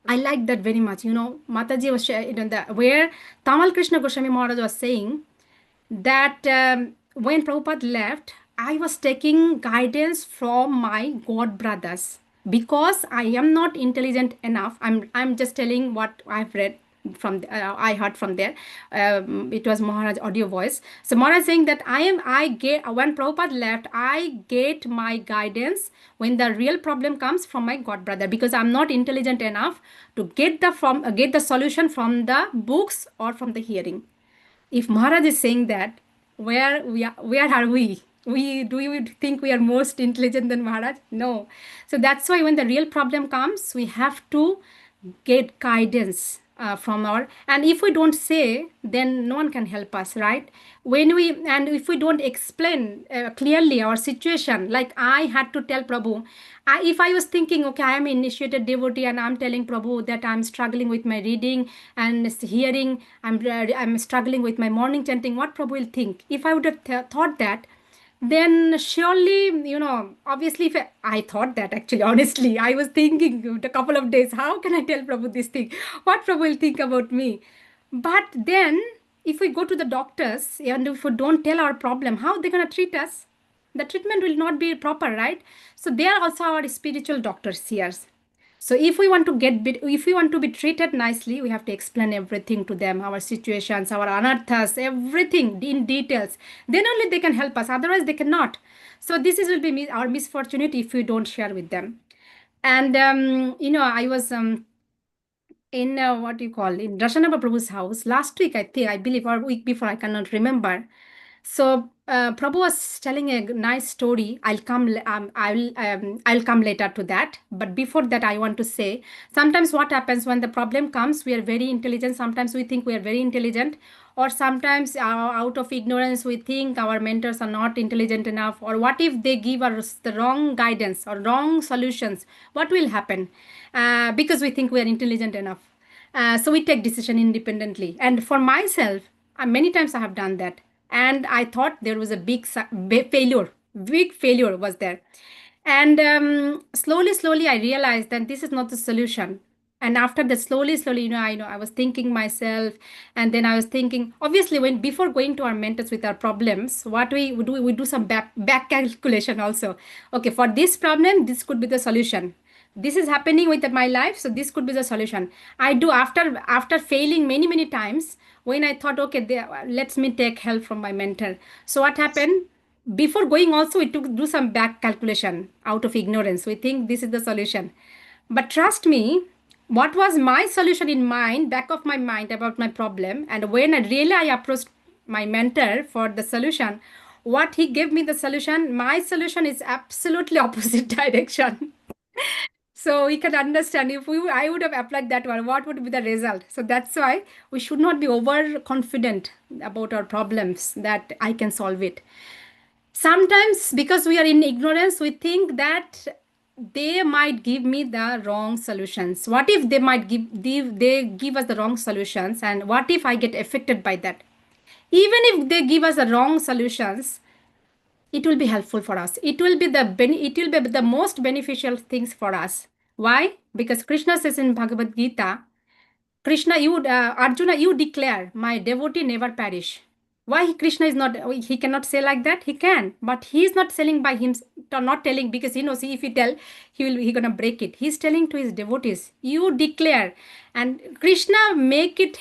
I liked that very much. Mataji was sharing where Tamal Krishna Goswami Maharaj was saying that when Prabhupada left, I was taking guidance from my god brothers because I am not intelligent enough. I'm just telling what I've read from I heard from there. It was Maharaj audio voice. So Maharaj saying that when Prabhupada left, I get my guidance when the real problem comes from my god brother, because I'm not intelligent enough to get the solution from the books or from the hearing. If Maharaj is saying that, where are we? Do you think we are most intelligent than Maharaj? No. So that's why when the real problem comes, we have to get guidance from and if we don't say, then no one can help us, right? If we don't explain clearly our situation, like I had to tell Prabhu, if I was thinking, okay, I am an initiated devotee and I'm telling Prabhu that I'm struggling with my reading and hearing, I'm struggling with my morning chanting, what Prabhu will think? If I would have thought that, then surely, obviously, if I thought that actually, honestly, I was thinking a couple of days, how can I tell Prabhu this thing? What Prabhu will think about me? But then, if we go to the doctors and if we don't tell our problem, how are they going to treat us? The treatment will not be proper, right? So they are also our spiritual doctors here. So if we want to be treated nicely, we have to explain everything to them, our situations, our anarthas, everything in details. Then only they can help us. Otherwise, they cannot. So this will be our misfortune if we don't share with them. And I was in in Rashanaba Prabhu's house last week, I believe, or week before, I cannot remember. So Prabhu was telling a nice story. I'll come later to that. But before that, I want to say, sometimes what happens when the problem comes, we are very intelligent. Sometimes we think we are very intelligent, or sometimes out of ignorance, we think our mentors are not intelligent enough. Or what if they give us the wrong guidance or wrong solutions? What will happen? Because we think we are intelligent enough. So we take decision independently. And for myself, many times I have done that. And I thought there was a big failure was there. And slowly I realized that this is not the solution. And after that, slowly, I was thinking myself, and then I was thinking, obviously, before going to our mentors with our problems, what we do some back calculation also. Okay, for this problem, this could be the solution. This is happening with my life, so this could be the solution. I do after failing many times, when I thought, okay, let me take help from my mentor. So what happened? Before going also, we do some back calculation out of ignorance. We think this is the solution. But trust me, what was my solution in mind, back of my mind about my problem, and when I approached my mentor for the solution, what he gave me the solution, my solution is absolutely opposite direction. So we can understand, if I would have applied that one, what would be the result? So that's why we should not be overconfident about our problems that I can solve it. Sometimes, because we are in ignorance, we think that they might give me the wrong solutions. What if they give us the wrong solutions, and what if I get affected by that? Even if they give us the wrong solutions, it will be helpful for us. It will be the most beneficial things for us. Why? Because Krishna says in Bhagavad Gita, Arjuna, you declare, my devotee never perish. Why Krishna is not, he cannot say like that? He can, but he is not selling by him, not telling, because see, if he tell, he gonna break it. He's telling to his devotees, you declare. And Krishna make it,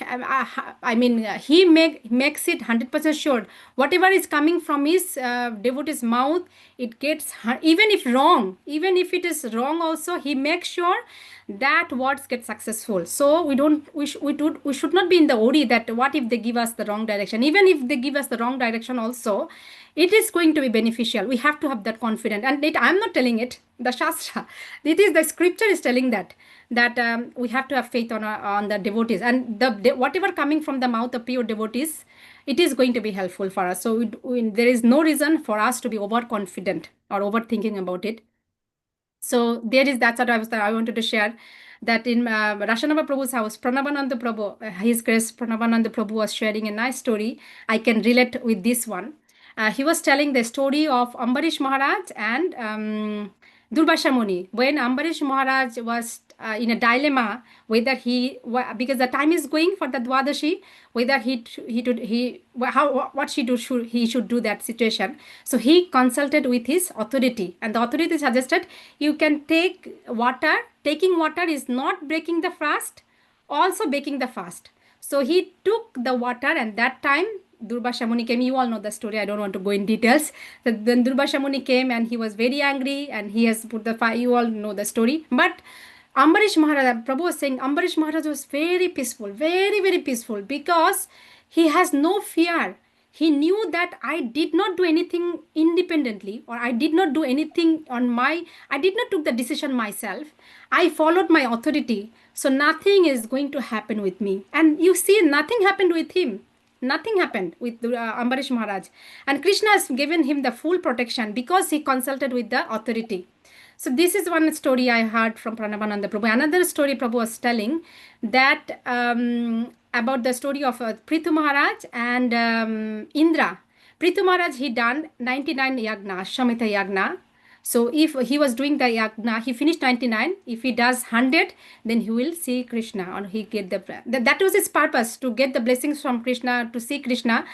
he makes it 100% sure. Whatever is coming from his devotee's mouth, it gets, even if it is wrong also, he makes sure that words get successful. So we should not be in the worry that what if they give us the wrong direction. Even if they give us the wrong direction also, it is going to be beneficial. We have to have that confidence. And I'm not telling it, the Shastra. It is the scripture is telling that we have to have faith on the devotees. And whatever coming from the mouth of pure devotees, it is going to be helpful for us. So there is no reason for us to be overconfident or overthinking about it. So that's what I wanted to share, that in Rashanava Prabhu's house, Pranavananda Prabhu, His Grace Pranavananda Prabhu was sharing a nice story. I can relate with this one. He was telling the story of Ambarish Maharaj and Durvasha Muni. When Ambarish Maharaj was in a dilemma whether because the time is going for the Dwadashi, whether he should do that situation. So he consulted with his authority, and the authority suggested you can take water. Taking water is not breaking the fast, also breaking the fast. So he took the water, and that time Durvasha Muni came. You all know the story. I don't want to go in details. Then Durvasha Muni came and he was very angry and he has put the fire. You all know the story. But Ambarish Maharaj, Prabhu was saying, Ambarish Maharaj was very peaceful, very, very peaceful, because he has no fear. He knew that I did not do anything independently, or I did not do anything I did not took the decision myself. I followed my authority. So nothing is going to happen with me. And you see, nothing happened with him. Nothing happened with Ambarish Maharaj. And Krishna has given him the full protection because he consulted with the authority. So this is one story I heard from Pranavananda Prabhu. Another story Prabhu was telling, that about the story of Prithu Maharaj and Indra. Prithu Maharaj, he done 99 yagna, Ashwamedha yagna. So if he was doing the yagna, he finished 99. If he does 100, then he will see Krishna, or he get that was his purpose, to get the blessings from Krishna, to see Krishna,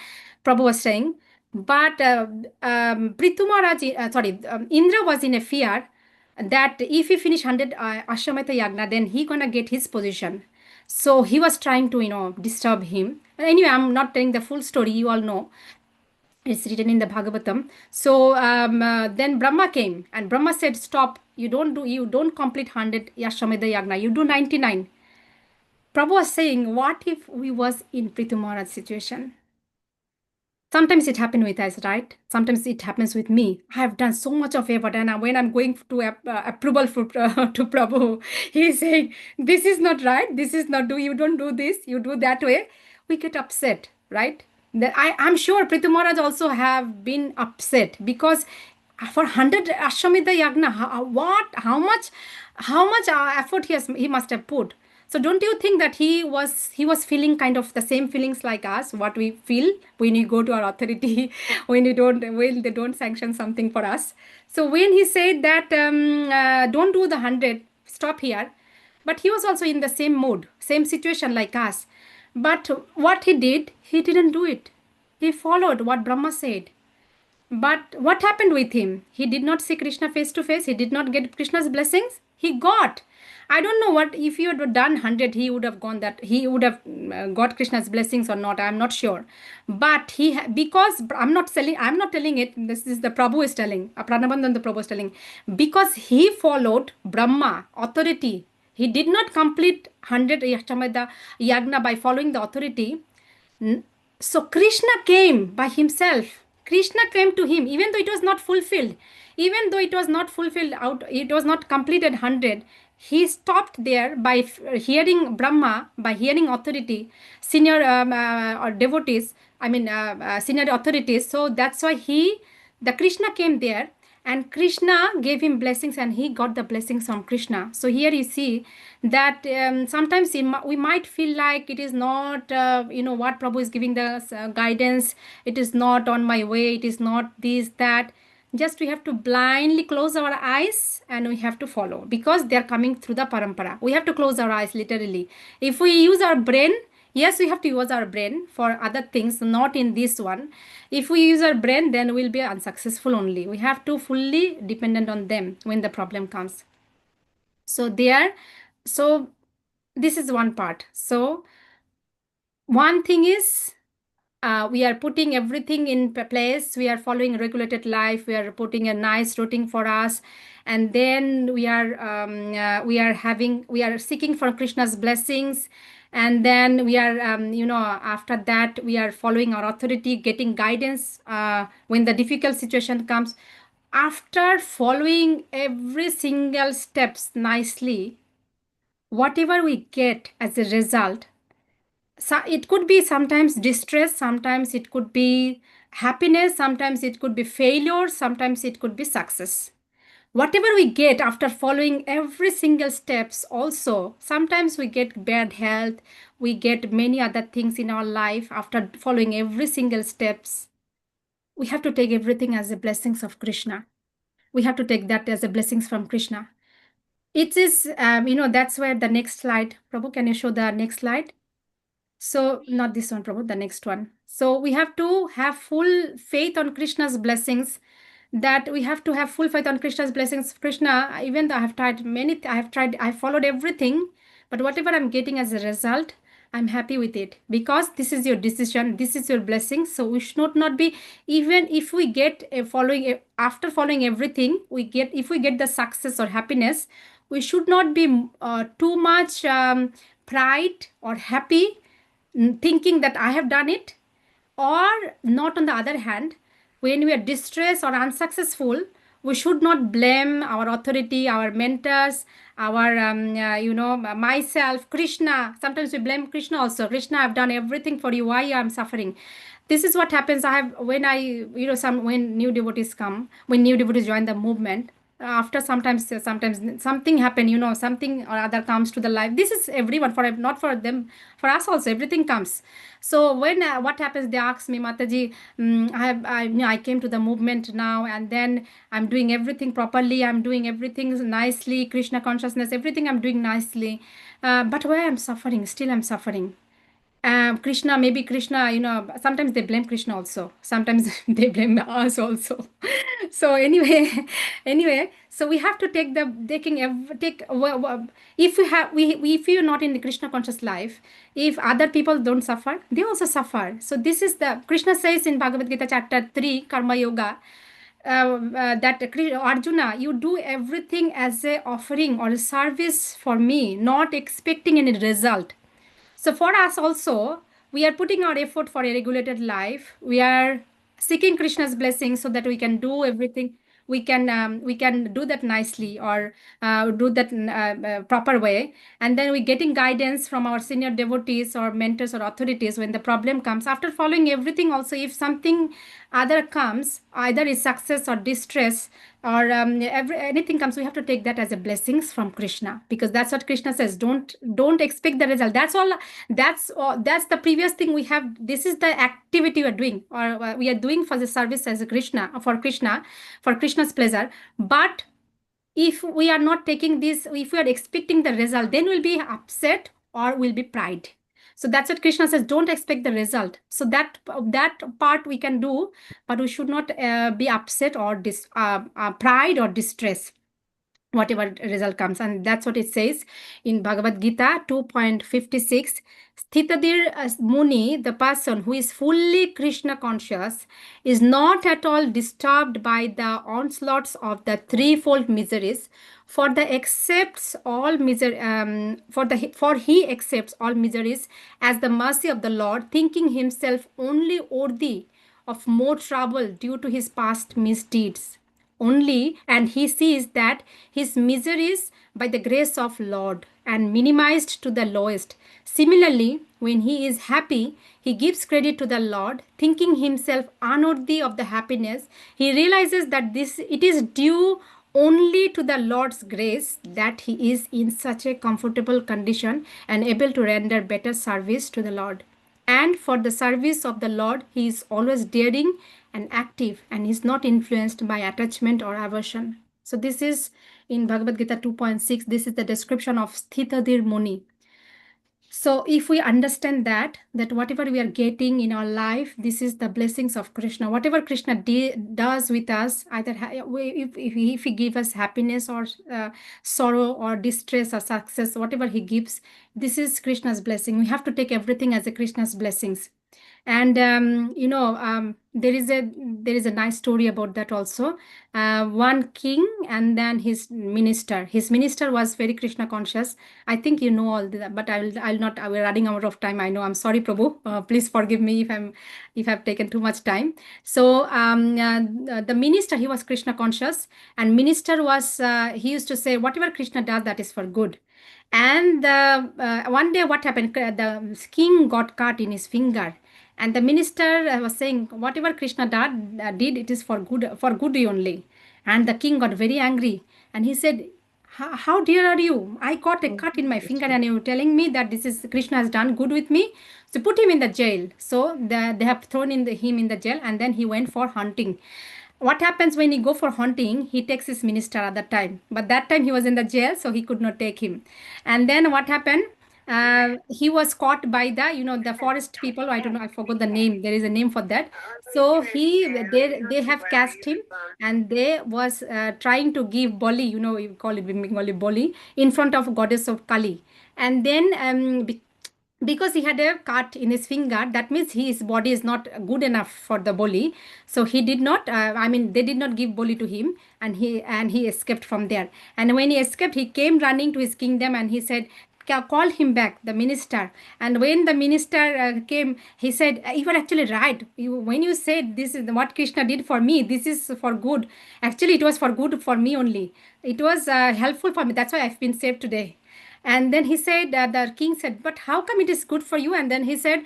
Prabhu was saying. But Prithu Maharaj, Indra was in a fear that if he finish 100 Ashwamedha yagna, then he gonna get his position. So he was trying to, disturb him. Anyway, I'm not telling the full story. You all know. It's written in the Bhagavatam. So then Brahma came, and Brahma said, stop, you don't complete 100 Ashwamedha yagna, you do 99. Prabhu was saying, what if we was in Prithu Maharaj's situation? Sometimes it happens with us, right? Sometimes it happens with me. I have done so much of effort, and when I'm going to approval to Prabhu, he's saying, this is not right, this is not, you don't do this, you do that way. We get upset, right? I'm sure Prithu Maharaj also have been upset, because for 100 Ashwamedha yagna, how much effort he must have put. So don't you think that he was feeling kind of the same feelings like us, what we feel when we go to our authority, when they don't sanction something for us. So when he said that don't do the 100, stop here, but he was also in the same mood, same situation like us. But what he did, he didn't do it. He followed what Brahma said. But what happened with him? He did not see Krishna face to face. He did not get Krishna's blessings. He got. I don't know what, if he had done 100, he would have got Krishna's blessings or not. I'm not sure. But because I'm not telling it. This is the Prabhu is telling. Pranavananda Prabhu is telling. Because he followed Brahma, authority. He did not complete 100 Ashwamedha yagna by following the authority. So Krishna came by himself. Krishna came to him, even though it was not fulfilled. Even though it was not fulfilled it was not completed 100. He stopped there by hearing Brahma, by hearing authority, senior or devotees, senior authorities. So that's why the Krishna came there, and Krishna gave him blessings, and he got the blessings from Krishna. So here you see that sometimes we might feel like it is not, what Prabhu is giving the guidance, it is not on my way, it is not this, that. Just we have to blindly close our eyes and we have to follow, because they are coming through the parampara. We have to close our eyes literally. If we use our brain, yes, we have to use our brain for other things, not in this one. If we use our brain, then we'll be unsuccessful only. We have to fully dependent on them when the problem comes. So this is one part. So one thing is we are putting everything in place. We are following regulated life. We are putting a nice routine for us, and then we are seeking for Krishna's blessings, and then we are after that we are following our authority, getting guidance when the difficult situation comes. After following every single steps nicely, whatever we get as a result, so it could be sometimes distress, sometimes it could be happiness, sometimes it could be failure, sometimes it could be success. Whatever we get after following every single steps, also sometimes we get bad health, we get many other things in our life after following every single steps. We have to take everything as a blessings of Krishna. We have to take that as a blessings from Krishna. It is that's where the next slide, Prabhu, can you show the next slide? So not this one, Prabhu, the next one. So we have to have full faith on Krishna's blessings, that we have to have full faith on Krishna's blessings. Krishna, even though I have tried, I followed everything, but whatever I'm getting as a result, I'm happy with it, because this is your decision, this is your blessing. So we should not be, even if we get after following everything, if we get the success or happiness, we should not be too much pride or happy, thinking that I have done it, or not. On the other hand, when we are distressed or unsuccessful, we should not blame our authority, our mentors, our myself, Krishna. Sometimes we blame Krishna also. Krishna, I've done everything for you, why I'm suffering? This is what happens. When new devotees come, when new devotees join the movement, after sometimes something happen, something or other comes to the life. This is everyone, not for them, for us also, everything comes. So when what happens, they ask me, Mataji, I came to the movement now, and then I'm doing everything properly, I'm doing everything nicely, Krishna consciousness, everything I'm doing nicely, but why I'm suffering, still I'm suffering. Maybe Krishna, sometimes they blame Krishna also. Sometimes they blame us also. So anyway, so we have to if you're not in the Krishna conscious life, if other people don't suffer, they also suffer. So this is the Krishna says in Bhagavad Gita chapter 3, Karma Yoga, that Arjuna, you do everything as a offering or a service for me, not expecting any result. So for us also, we are putting our effort for a regulated life. We are seeking Krishna's blessing so that we can do everything. We can do that nicely, or do that proper way. And then we're getting guidance from our senior devotees or mentors or authorities when the problem comes. After following everything also, if something other comes, either is success or distress, or anything comes, we have to take that as a blessings from Krishna, because that's what Krishna says. Don't expect the result. That's all. That's the previous thing we have. This is the activity we are doing, or we are doing for the service as a Krishna, for Krishna's pleasure. But if we are not taking this, if we are expecting the result, then we'll be upset or we'll be pride. So that's what Krishna says, don't expect the result. So that part we can do, but we should not be upset or pride or distress, whatever result comes. And that's what it says in Bhagavad Gita 2.56. Sthitadir Muni, the person who is fully Krishna conscious, is not at all disturbed by the onslaughts of the threefold miseries, for he accepts all miseries as the mercy of the Lord, thinking himself only worthy of more trouble due to his past misdeeds only, and he sees that his miseries by the grace of Lord and minimized to the lowest. Similarly, when he is happy, he gives credit to the Lord, thinking himself unworthy of the happiness. He realizes that it is due only to the Lord's grace that he is in such a comfortable condition and able to render better service to the Lord. And for the service of the Lord, he is always daring and active, and is not influenced by attachment or aversion. So this is in Bhagavad Gita 2.6. This is the description of Sthitadir Muni. So if we understand that whatever we are getting in our life, this is the blessings of Krishna. Whatever Krishna does with us, either if he gives us happiness or sorrow or distress or success, whatever he gives, this is Krishna's blessing. We have to take everything as a Krishna's blessings. And there is a nice story about that also. One king and then his minister. His minister was very Krishna conscious. I think you know all that, but I'll not. We're running out of time. I know. I'm sorry, Prabhu. Please forgive me if I've taken too much time. So the minister, he was Krishna conscious, and minister was he used to say whatever Krishna does, that is for good. And one day what happened, the king got cut in his finger, and the minister was saying whatever Krishna did, it is for good only. And the king got very angry, and he said, how dare are you? I got a cut in my finger and you're telling me that this is Krishna has done good with me. So put him in the jail. So they have thrown him in the jail, and then he went for hunting. What happens when he go for hunting, he takes his minister at that time, but that time he was in the jail, so he could not take him. And then what happened, he was caught by the forest people. I don't know, I forgot the name, there is a name for that. So they have cast him, and they was trying to give bali, you call it in Bengali bali, in front of goddess of Kali. And then because he had a cut in his finger, that means his body is not good enough for the boli. So he did not they did not give boli to him, and he escaped from there. And when he escaped, he came running to his kingdom, and he said, call him back, the minister. And when the minister came, he said, you are actually right. When you said this is what Krishna did for me, this is for good. Actually, it was for good for me only. It was helpful for me. That's why I've been saved today. And then he said, the king said, but how come it is good for you? And then he said,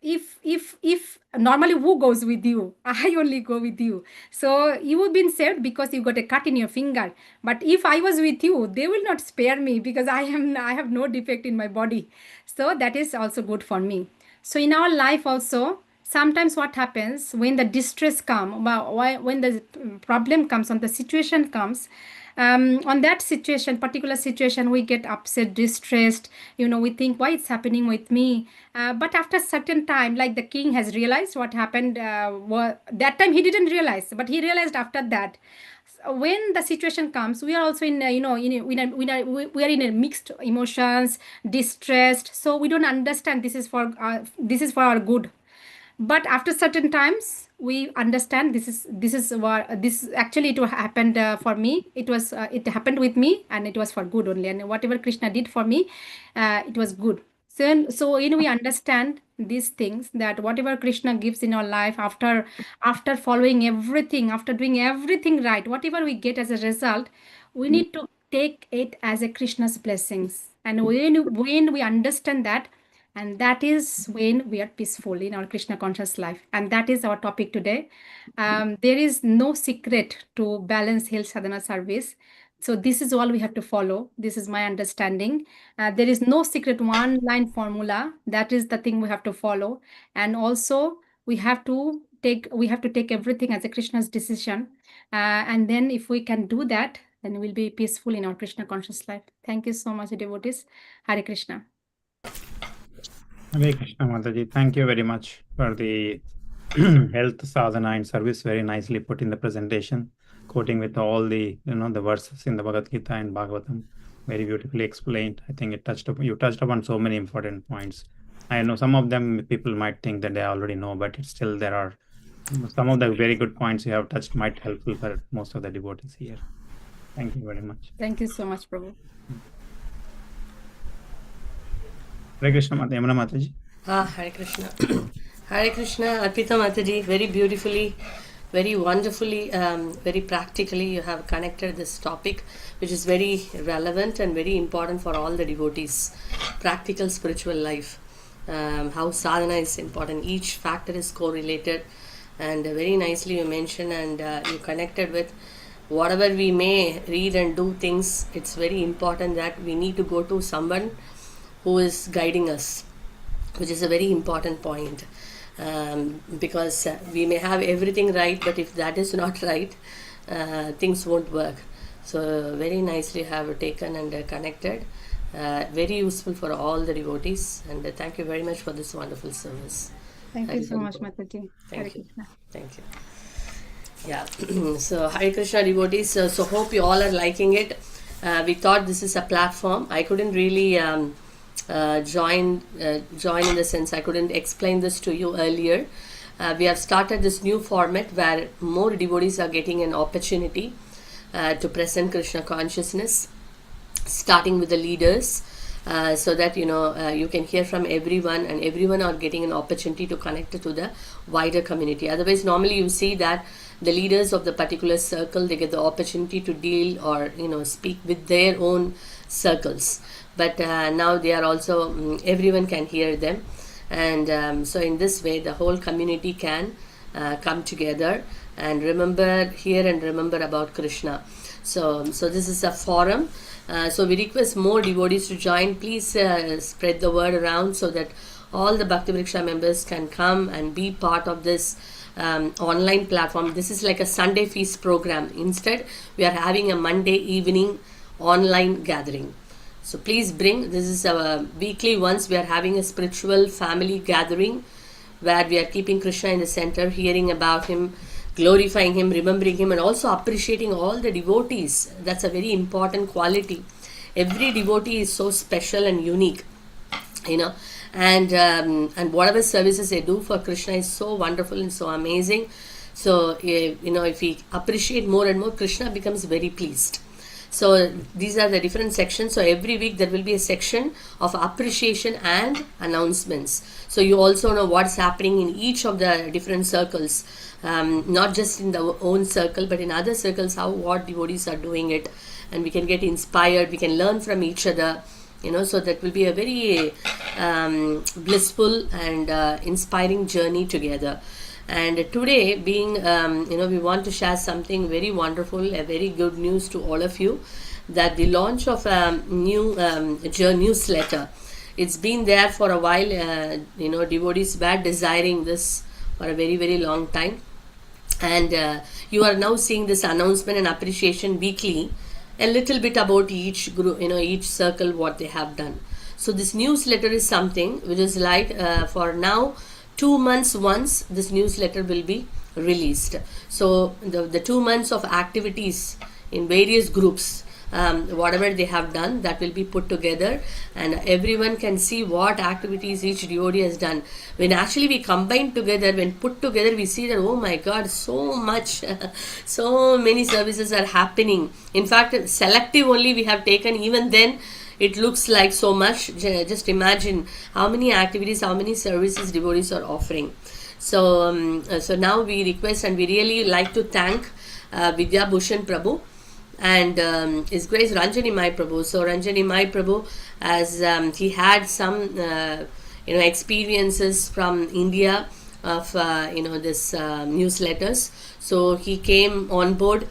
if normally who goes with you? I only go with you. So you have been saved because you got a cut in your finger. But if I was with you, they will not spare me because I have no defect in my body. So that is also good for me. So in our life also, sometimes what happens when the distress comes, when the problem comes, when the situation comes, on that particular situation, we get upset, distressed, we think why it's happening with me. But after certain time, like the king has realized what happened, that time he didn't realize, but he realized after that. When the situation comes, we are also in we are in a mixed emotions, distressed, so we don't understand this is for our good. But after certain times we understand this is what this actually it happened for me. It happened with me, and it was for good only, and whatever Krishna did for me, it was good. So we understand these things, that whatever Krishna gives in our life, after following everything, after doing everything right, whatever we get as a result, we need to take it as a Krishna's blessings. And when we understand that, and that is when we are peaceful in our Krishna conscious life. And that is our topic today. There is no secret to balance health sadhana service. So this is all we have to follow. This is my understanding. There is no secret one line formula. That is the thing we have to follow. And also we have to take everything as a Krishna's decision. And then if we can do that, then we'll be peaceful in our Krishna conscious life. Thank you so much, devotees. Hare Krishna. Hare Krishna, Mataji. Thank you very much for the health sadhana and service. Very nicely put in the presentation, quoting with all the the verses in the Bhagavad Gita and Bhagavatam. Very beautifully explained. I think you touched upon so many important points. I know some of them people might think that they already know, but still there are some of the very good points you have touched might helpful for most of the devotees here. Thank you very much. Thank you so much, Prabhu. Hare Krishna, Yamuna Mataji. Hare Krishna. Hare Krishna, Arpita Mataji, very beautifully, very wonderfully, very practically you have connected this topic, which is very relevant and very important for all the devotees. Practical spiritual life, how sadhana is important. Each factor is correlated, and very nicely you mentioned and you connected with whatever we may read and do things. It's very important that we need to go to someone who is guiding us, which is a very important point, because we may have everything right, but if that is not right, things won't work. So very nicely have taken and connected, very useful for all the devotees, and thank you very much for this wonderful service. Thank you so much, Mataji. Hare Thank you. Krishna. Thank you. Yeah, so Hare Krishna devotees, so hope you all are liking it. We thought this is a platform. I couldn't really join in the sense I couldn't explain this to you earlier. We have started this new format where more devotees are getting an opportunity to present Krishna consciousness, starting with the leaders, so that you can hear from everyone, and everyone are getting an opportunity to connect to the wider community. Otherwise, normally you see that the leaders of the particular circle, they get the opportunity to deal or speak with their own circles, but now they are also everyone can hear them, and so in this way the whole community can come together and hear and remember about Krishna. So this is a forum. So we request more devotees to join. Please spread the word around so that all the Bhakti Vriksha members can come and be part of this online platform. This is like a Sunday feast program. Instead, we are having a Monday evening online gathering. So please bring. This is our weekly once. We are having a spiritual family gathering where we are keeping Krishna in the center, hearing about him, glorifying him, remembering him, and also appreciating all the devotees. That's a very important quality. Every devotee is so special and unique, and whatever services they do for Krishna is so wonderful and so amazing. So if we appreciate more and more, Krishna becomes very pleased. So these are the different sections. So every week there will be a section of appreciation and announcements. So you also know what's happening in each of the different circles, not just in the own circle, but in other circles, what devotees are doing it, and we can get inspired. We can learn from each other. So that will be a very blissful and inspiring journey together. And today, being we want to share something very wonderful, a very good news to all of you, that the launch of a new newsletter. It's been there for a while. Devotees were desiring this for a very, very long time, and you are now seeing this announcement and appreciation weekly, a little bit about each group, each circle, what they have done. So this newsletter is something which is like for now 2 months once this newsletter will be released. So the 2 months of activities in various groups, whatever they have done, that will be put together, and everyone can see what activities each devotee has done. When actually we combine together, when put together, we see that, oh my God, so much, so many services are happening. In fact, selective only we have taken. Even then it looks like so much. Just imagine how many activities, how many services devotees are offering. So now we request, and we really like to thank Vidya Bhushan Prabhu and His Grace Ranjani Mai Prabhu. So Ranjani Mai Prabhu, as he had some experiences from India of this newsletters, so he came on board,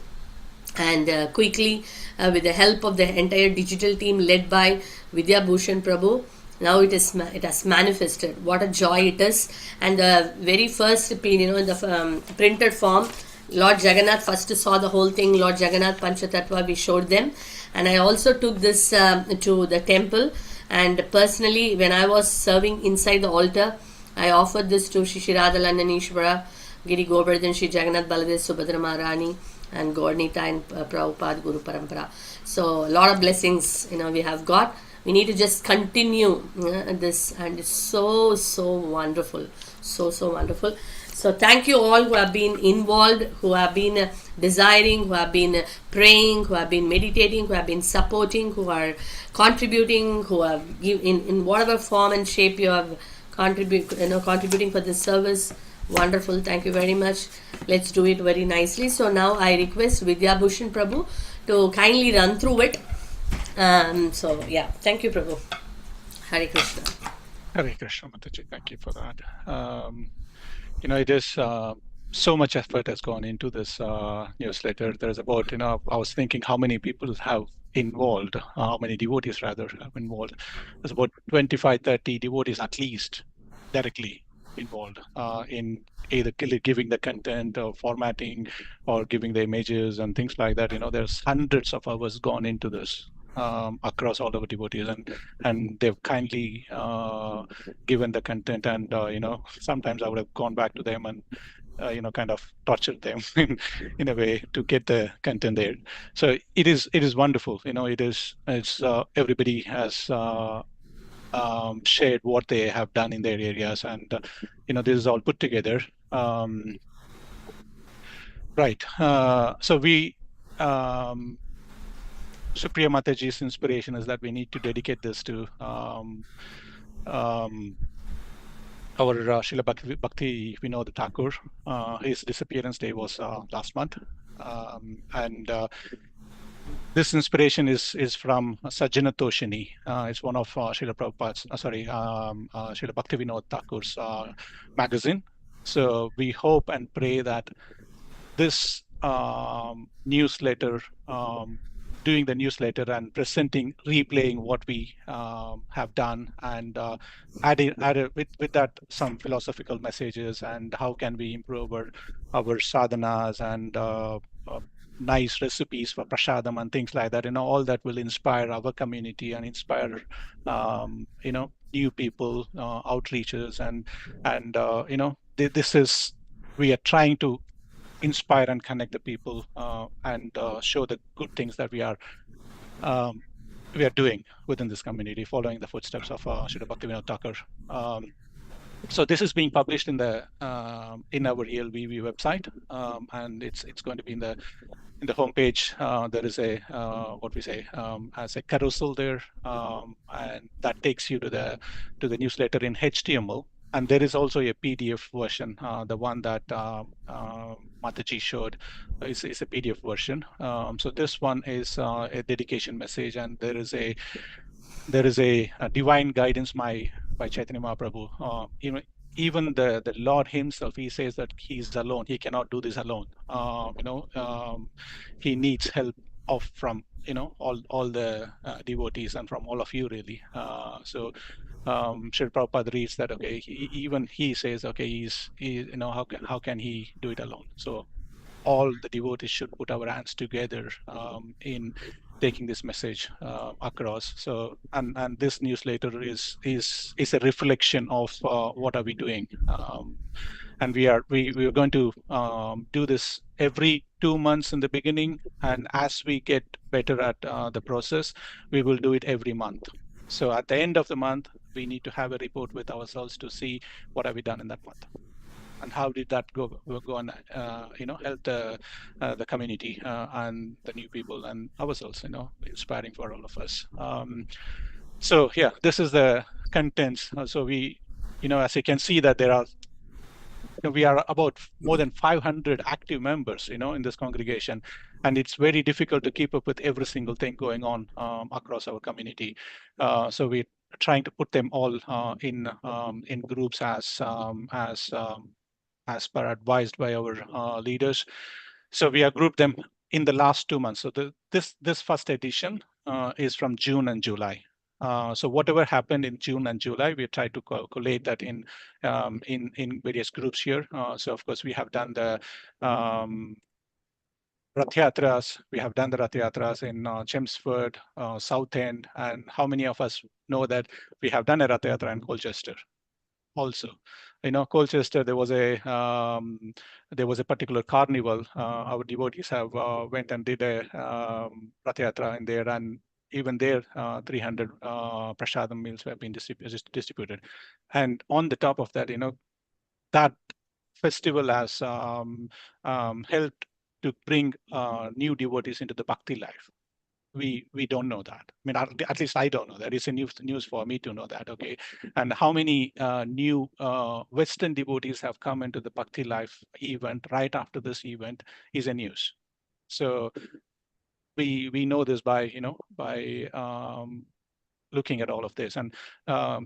and quickly with the help of the entire digital team led by Vidya Bhushan Prabhu, now it has manifested. What a joy it is. And the very first in the printed form, Lord Jagannath first saw the whole thing. Lord Jagannath Panchatattva, we showed them, and I also took this to the temple, and personally when I was serving inside the altar, I offered this to Shri Radhalandanishvara, Giri Govardhan, Shri Jagannath Baladev, Subhadra Maharani, and Gaurnita and Prabhupada Guru Parampara. So a lot of blessings we have got. We need to just continue this, and it's so wonderful, so wonderful. So thank you all who have been involved, who have been desiring, who have been praying, who have been meditating, who have been supporting, who are contributing, who have in whatever form and shape you have contributing for this service. Wonderful. Thank you very much. Let's do it very nicely. So now I request Vidya Bhushan Prabhu to kindly run through it. So yeah, thank you, Prabhu. Hare Krishna. Hare Krishna, Mataji. Thank you for that. It is so much effort has gone into this newsletter. There's about, I was thinking how many people have involved, how many devotees rather have involved. There's about 25, 30 devotees at least directly involved in either giving the content or formatting or giving the images and things like that. There's hundreds of hours gone into this across all our devotees, and they've kindly given the content, and sometimes I would have gone back to them and kind of tortured them in a way to get the content there. So it is wonderful. It's everybody has shared what they have done in their areas, and this is all put together. Right. So we. Supriya Mataji's inspiration is that we need to dedicate this to our Srila Bhakti Vinod Thakur. His disappearance day was last month, and this inspiration is from Sajjana Toshini. It's one of Srila Prabhupada's, Srila Bhakti Vinod Thakur's magazine. So we hope and pray that this newsletter, doing the newsletter and presenting, replaying what we have done, and added with that some philosophical messages and how can we improve our sadhanas and nice recipes for prasadam and things like that. All that will inspire our community and inspire new people, outreaches, and this is, we are trying to inspire and connect the people and show the good things that we are doing within this community, following the footsteps of Srila Bhakti Vinod Thakur. So this is being published in the in our ELVV website, and it's going to be in the homepage. There is a what we say as a carousel there, and that takes you to the newsletter in HTML. And there is also a PDF version. The one that Mataji showed is a PDF version. So this one is a dedication message, and there is a divine guidance by Chaitanya Mahaprabhu. Even the Lord himself, he says that he's alone. He cannot do this alone. He needs help from all the devotees and from all of you, really. So Srila Prabhupada reads that, okay, even he says, okay, how can he do it alone? So all the devotees should put our hands together in taking this message across. So and this newsletter is a reflection of what are we doing, and we are going to do this every 2 months in the beginning, and as we get better at the process, we will do it every month. So at the end of the month, we need to have a report with ourselves to see what have we done in that month, and how did that go and help the community and the new people and ourselves, inspiring for all of us. So yeah, this is the contents. So we, as you can see, that there are, we are about more than 500 active members, in this congregation, and it's very difficult to keep up with every single thing going on across our community. So we're trying to put them all in groups as per advised by our leaders. So we have grouped them in the last 2 months. So this first edition is from June and July. So whatever happened in June and July, we tried to collate that in various groups here. So of course we have done the Rath Yatras. We have done the Rath Yatras in Chelmsford, South End, and how many of us know that we have done a Rath Yatra in Colchester? Also, Colchester, there was a particular carnival. Our devotees have went and did a Rath Yatra in there, and even there 300 prasadam meals have been distributed. And on the top of that, that festival has helped to bring new devotees into the bhakti life. We don't know that. I mean, at least I don't know that. It's a news for me to know that. Okay, and how many new Western devotees have come into the bhakti life event right after this event is a news. So we know this by looking at all of this. And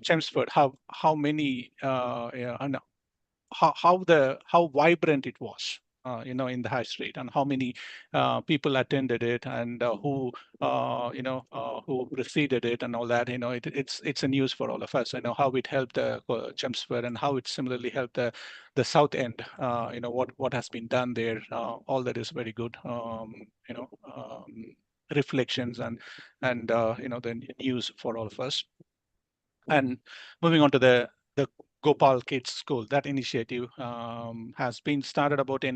Chelmsford, how many and how vibrant it was. In the high street, and how many people attended it, and who preceded it, and all that. It's a news for all of us. How it helped the Chelmsford, and how it similarly helped the South End. What has been done there. All that is very good. Reflections and the news for all of us. And moving on to the Gopal Kids School, that initiative has been started about a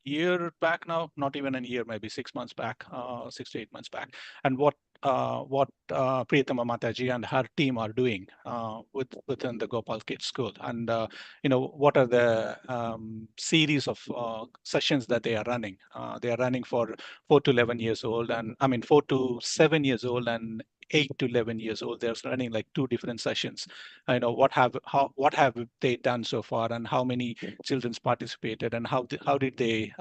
year back now, not even a year, maybe 6 months back, 6 to 8 months back. And what Priyatama Mataji and her team are doing within the Gopal Kids School, and what are the series of sessions that they are running. They are running for 4 to 11 years old, and 4 to 7 years old and 8 to 11 years old. They're running like 2 different sessions. What have they done so far, and how many children participated, and how did they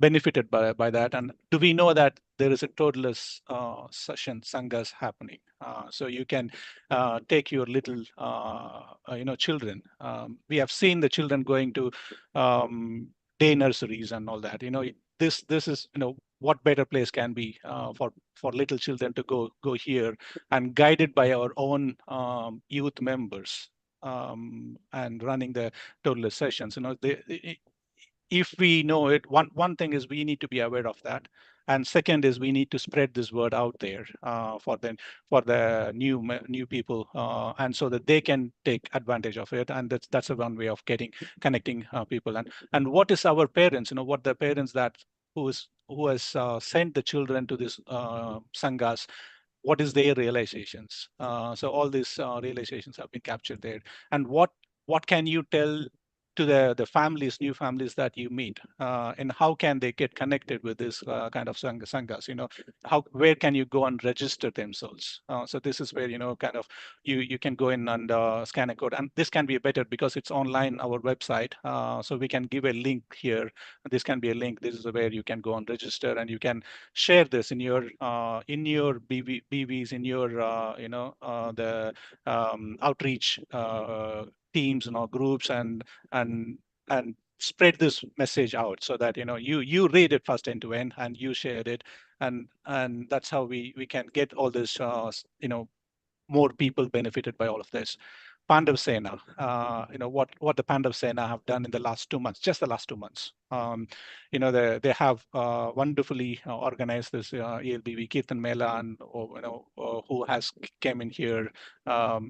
benefited by that, and do we know that there is a toddlers session sanghas happening, so you can take your little children. We have seen the children going to day nurseries and all that. This is what better place can be for little children to go here, and guided by our own youth members, and running the toddler sessions. If we know it, one thing is we need to be aware of that, and second is we need to spread this word out there for the new people, and so that they can take advantage of it. And that's a one way of connecting people. And what is our parents? What the parents that who has sent the children to this sanghas, what is their realizations? So all these realizations have been captured there. And what can you tell to the families, new families that you meet, and how can they get connected with this kind of sanghas? Where can you go and register themselves? So this is where kind of you can go in and scan a code, and this can be better because it's online, our website. So we can give a link here. This can be a link. This is where you can go and register, and you can share this in your BVs, in your the outreach teams and groups, and spread this message out, so that you read it first end to end, and you share it, and that's how we can get all this more people benefited by all of this. Pandav Sena, what the Pandav Sena have done in the last 2 months, just the last 2 months. They have wonderfully organized this ELBV Kirtan Mela, and who has came in here.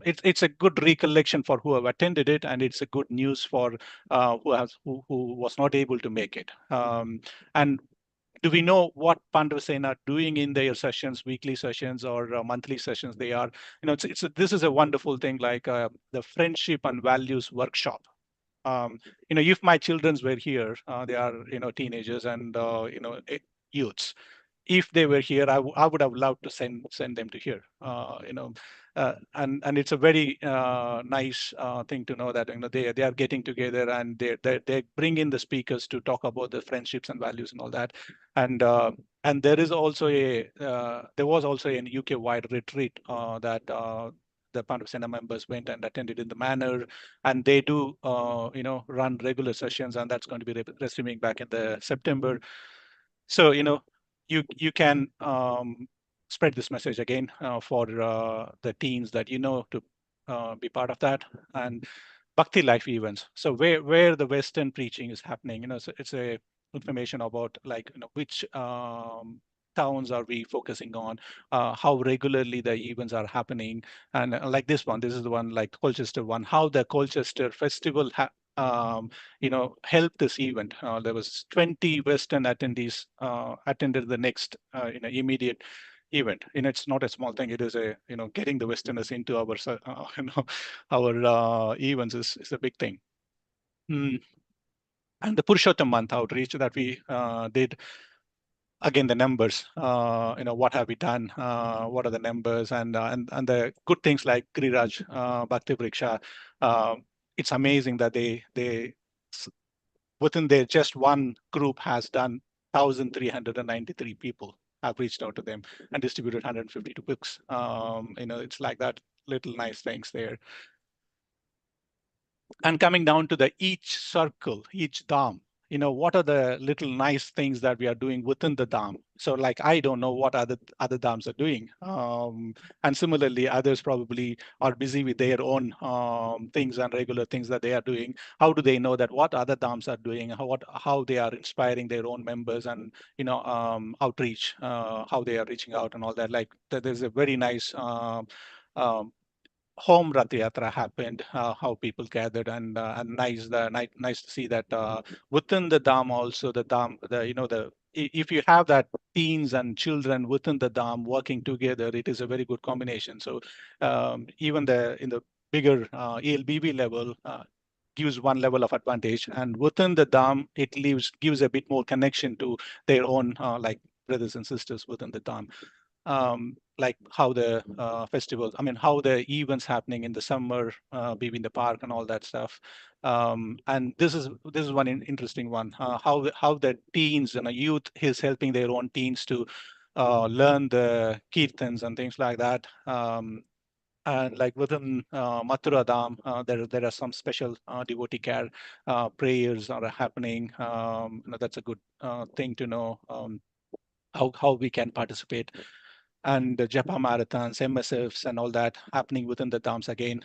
It's a good recollection for who have attended it, and it's a good news for who was not able to make it. And do we know what Pandavasena are doing in their sessions, weekly sessions or monthly sessions? They are, this is a wonderful thing, like the friendship and values workshop. If my children were here, they are, teenagers and, youths. If they were here, I would have loved to send them to here. And it's a very nice thing to know that they are getting together, and they bring in the speakers to talk about the friendships and values and all that. And there is also there was also an UK wide retreat that the Pandavasena members went and attended in the manor, and they do run regular sessions, and that's going to be resuming back in the September. So you can spread this message again for the teens that to be part of that. And Bhakti life events. So where the Western preaching is happening, so it's a information about like which towns are we focusing on, how regularly the events are happening, and like this is the one, like Colchester one, how the Colchester festival helped this event. There was 20 Western attendees attended the next immediate event. It's not a small thing. It is a getting the Westerners into our our events is a big thing. And the Purushottam month outreach that we did. Again, the numbers, what have we done? What are the numbers? And the good things like Giriraj, Bhakti Vriksha. It's amazing that they within their just one group has done 1,393 people have reached out to them and distributed 152 books. It's like that little nice things there. And coming down to each circle, each dham, what are the little nice things that we are doing within the dham? So like, I don't know what other dhams are doing. And similarly, others probably are busy with their own things and regular things that they are doing. How do they know that what other dhams are doing, how they are inspiring their own members, and outreach, how they are reaching out and all that? Like there's a very nice home Rath Yatra happened, how people gathered, and nice to see that within the Dham also, the Dham, if you have that teens and children within the Dham working together, it is a very good combination. So even in the bigger ELBB level, gives one level of advantage, and within the Dham, it gives a bit more connection to their own like brothers and sisters within the Dham. Like how the festivals, how the events happening in the summer, maybe in the park and all that stuff. And this is one interesting one. How the teens and the youth is helping their own teens to learn the kirtans and things like that. And like within Mathura Dham, there are some special devotee care prayers are happening. That's a good thing to know. How we can participate, and the Japa marathons, MSFs, and all that happening within the dhams again.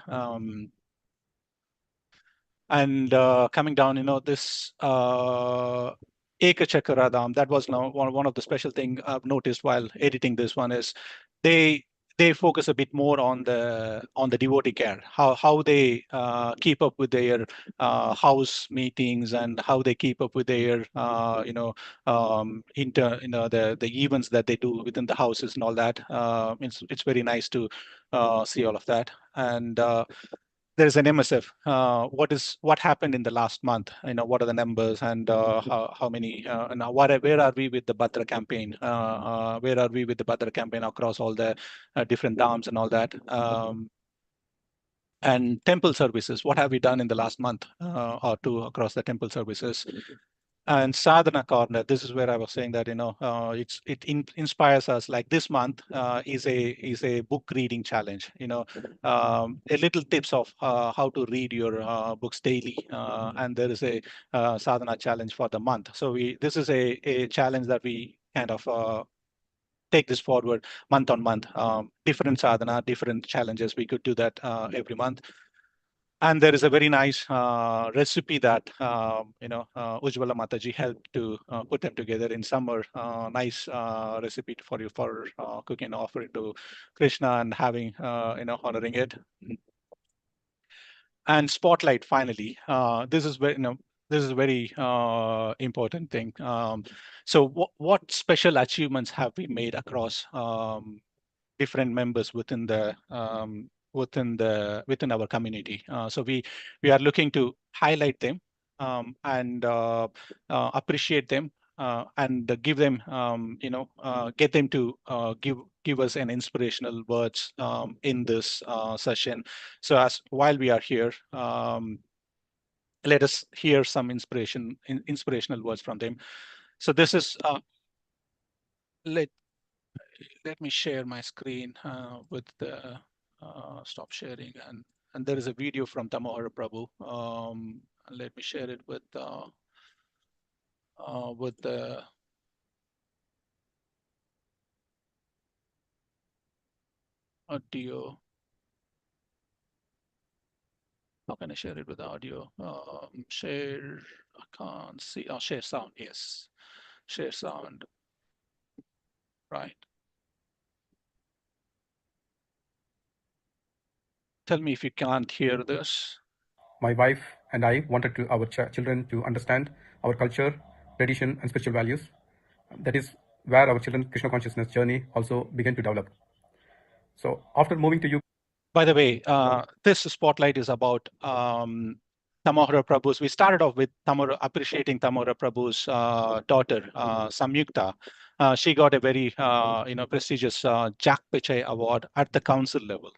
And coming down, this Eka Chakra Dham, that was now one of the special thing I've noticed while editing this one is they focus a bit more on the devotee care, how they keep up with their house meetings, and how they keep up with their the events that they do within the houses and all that. It's very nice to see all of that. And there's an MSF. What happened in the last month? What are the numbers, and how many? And where are we with the Bhadra campaign? Where are we with the Bhadra campaign across all the different dams and all that? And temple services. What have we done in the last month or two across the temple services? And Sadhana Corner, this is where I was saying that it inspires us. Like this month is a book reading challenge. A little tips of how to read your books daily, and there is a Sadhana challenge for the month. So this is a challenge that we kind of take this forward month on month. Different sadhana, different challenges. We could do that every month. And there is a very nice recipe that Ujjwala Mataji helped to put them together in summer. Nice recipe for you for cooking and offering to Krishna and having honoring it. And spotlight finally. This is very very important thing. So what special achievements have we made across different members within our community? So we are looking to highlight them and appreciate them and give them get them to give us an inspirational words in this session. So while we are here, let us hear some inspirational words from them. So this is let me share my screen with the stop sharing, and there is a video from Tamohara Prabhu. Let me share it with the audio. How can I share it with audio? Share, I can't see. Oh, share sound, yes. Share sound, right. Tell me if you can't hear this. My wife and I wanted our children to understand our culture, tradition, and spiritual values. That is where our children's Krishna consciousness journey also began to develop. So after moving to UK. By the way, this spotlight is about Tamohara Prabhu's. We started off with appreciating Tamohara Prabhu's daughter, Samyukta. She got a very prestigious Jack Pichai award at the council level.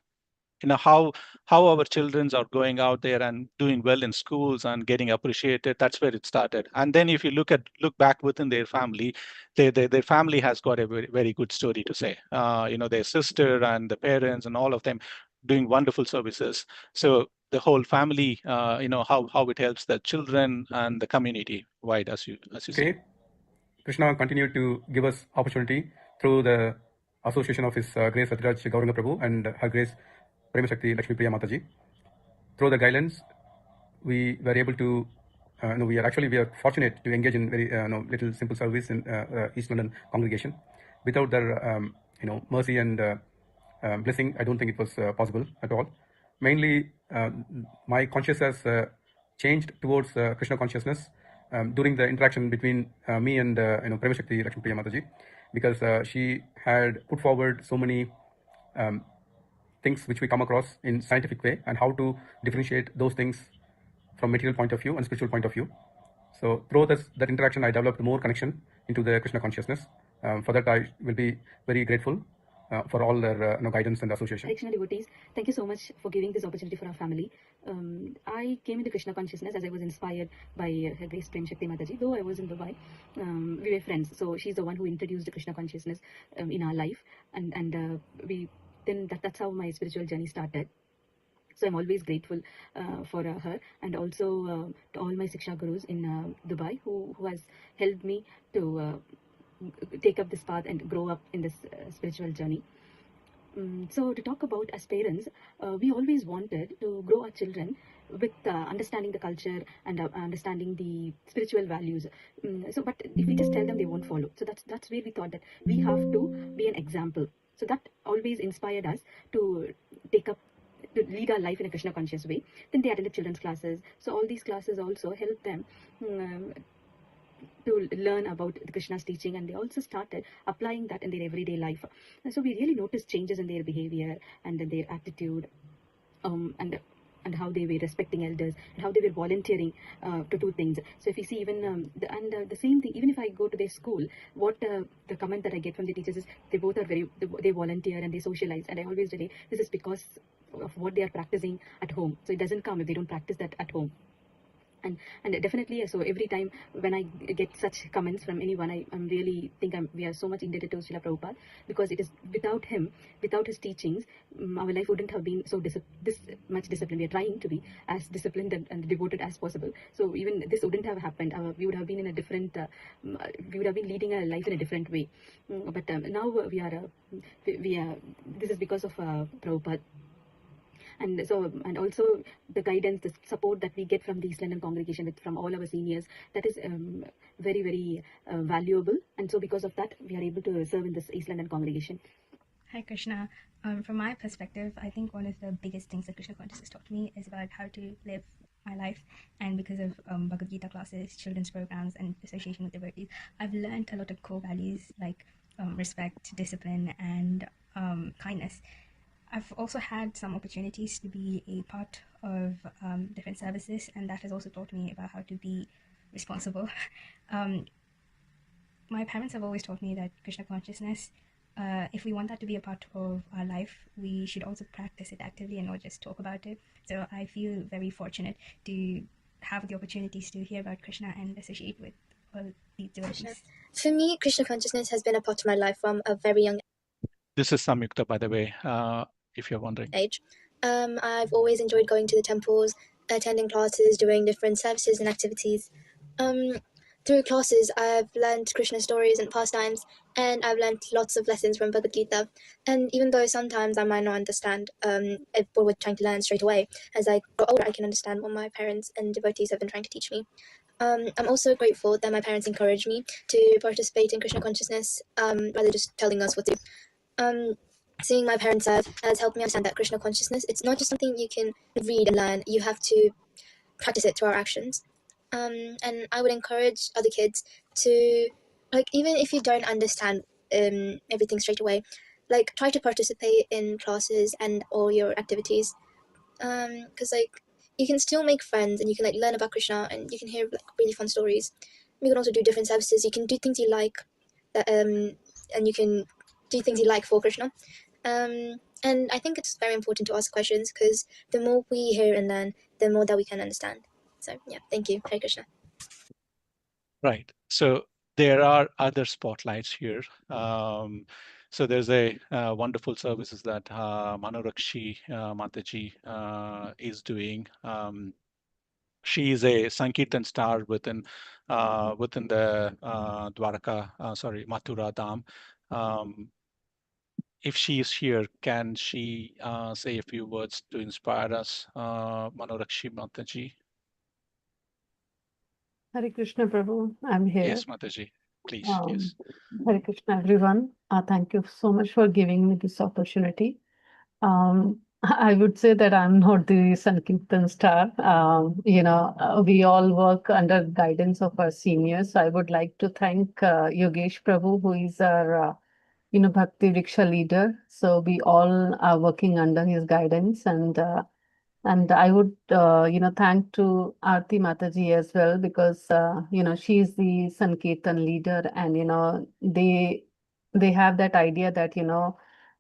How our children are going out there and doing well in schools and getting appreciated. That's where it started. And then if you look back within their family, their family has got a very, very good story to say. Their sister and the parents and all of them doing wonderful services. So the whole family, how it helps the children and the community wide, as you say. Krishna continued to give us opportunity through the association of His Grace Satyaraj Gauranga Prabhu and Her Grace Prema Shakti Lakshmi Priya Mataji. Through the guidelines, we were able to, we are fortunate to engage in very little simple service in East London congregation. Without their mercy and blessing, I don't think it was possible at all. mainly my consciousness has changed towards Krishna consciousness during the interaction between me and Prema Shakti Lakshmi Priya Mataji, because she had put forward so many things which we come across in scientific way, and how to differentiate those things from material point of view and spiritual point of view. So through that interaction, I developed more connection into the Krishna consciousness. For that, I will be very grateful for all their guidance and association. Hare Krishna devotees, thank you so much for giving this opportunity for our family. I came into Krishna consciousness as I was inspired by Her Grace Prem Shakti Mataji. Though I was in Dubai, we were friends. So she's the one who introduced the Krishna consciousness in our life, and that's how my spiritual journey started. So I'm always grateful for her, and also to all my Siksha Gurus in Dubai who has helped me to take up this path and grow up in this spiritual journey. So to talk about as parents, we always wanted to grow our children with understanding the culture and understanding the spiritual values. But if we just tell them, they won't follow. So that's where we thought that we have to be an example. So that always inspired us to lead our life in a Krishna conscious way. Then they attended children's classes. So all these classes also helped them to learn about the Krishna's teaching, and they also started applying that in their everyday life. So we really noticed changes in their behavior and in their attitude, and how they were respecting elders, and how they were volunteering to do things. So if you see even the same thing, even if I go to their school, what the comment that I get from the teachers is they both are they volunteer and they socialize, and I always relate this is because of what they are practicing at home. So it doesn't come if they don't practice that at home. And definitely, so every time when I get such comments from anyone, I really think we are so much indebted to Srila Prabhupada, because it is without him, without his teachings, our life wouldn't have been so this much disciplined. We are trying to be as disciplined and devoted as possible. So even this wouldn't have happened. We would have been in a different, we would have been leading a life in a different way. But now we are, this is because of Prabhupada. And also the guidance, the support that we get from the East London congregation, from all our seniors, that is very, very valuable. And so because of that, we are able to serve in this East London congregation. Hi Krishna. From my perspective, I think one of the biggest things that Krishna consciousness taught me is about how to live my life. And because of Bhagavad Gita classes, children's programs, and association with devotees, I've learned a lot of core values like respect, discipline, and kindness. I've also had some opportunities to be a part of different services, and that has also taught me about how to be responsible. My parents have always taught me that Krishna consciousness, if we want that to be a part of our life, we should also practice it actively and not just talk about it. So I feel very fortunate to have the opportunities to hear about Krishna and associate with all these devotees. For me, Krishna consciousness has been a part of my life from a very young This is Samyukta, by the way, if you're wondering. age. I've always enjoyed going to the temples, attending classes, doing different services and activities. Through classes, I've learned Krishna stories and pastimes, and I've learned lots of lessons from Bhagavad Gita. And even though sometimes I might not understand what we're trying to learn straight away, as I grow older, I can understand what my parents and devotees have been trying to teach me. I'm also grateful that my parents encouraged me to participate in Krishna consciousness, rather than just telling us what to do. Seeing my parents serve has helped me understand that Krishna consciousness, it's not just something you can read and learn, you have to practice it through our actions. And I would encourage other kids to, even if you don't understand everything straight away, try to participate in classes and all your activities, because you can still make friends, and you can learn about Krishna, and you can hear really fun stories. You can also do different services. You can do things you like, and you can do things you like for Krishna. And I think it's very important to ask questions, because the more we hear and learn, the more that we can understand. So yeah, thank you. Hare Krishna. Right. So there are other spotlights here. So there's a wonderful services that Manorakshi Mataji is doing. She is a Sankirtan star within the Mathura Dham. If she is here, can she say a few words to inspire us, Manorakshi Mataji? Hare Krishna Prabhu, I'm here. Yes, Mataji, please. Yes. Hare Krishna everyone. Thank you so much for giving me this opportunity. I would say that I'm not the Sankirtan star. We all work under guidance of our seniors. I would like to thank Yogesh Prabhu, who is our, Bhakti Vriksha leader. So we all are working under his guidance, and I would, thank to Aarti Mataji as well because, she's the Sankirtan leader, and they have that idea that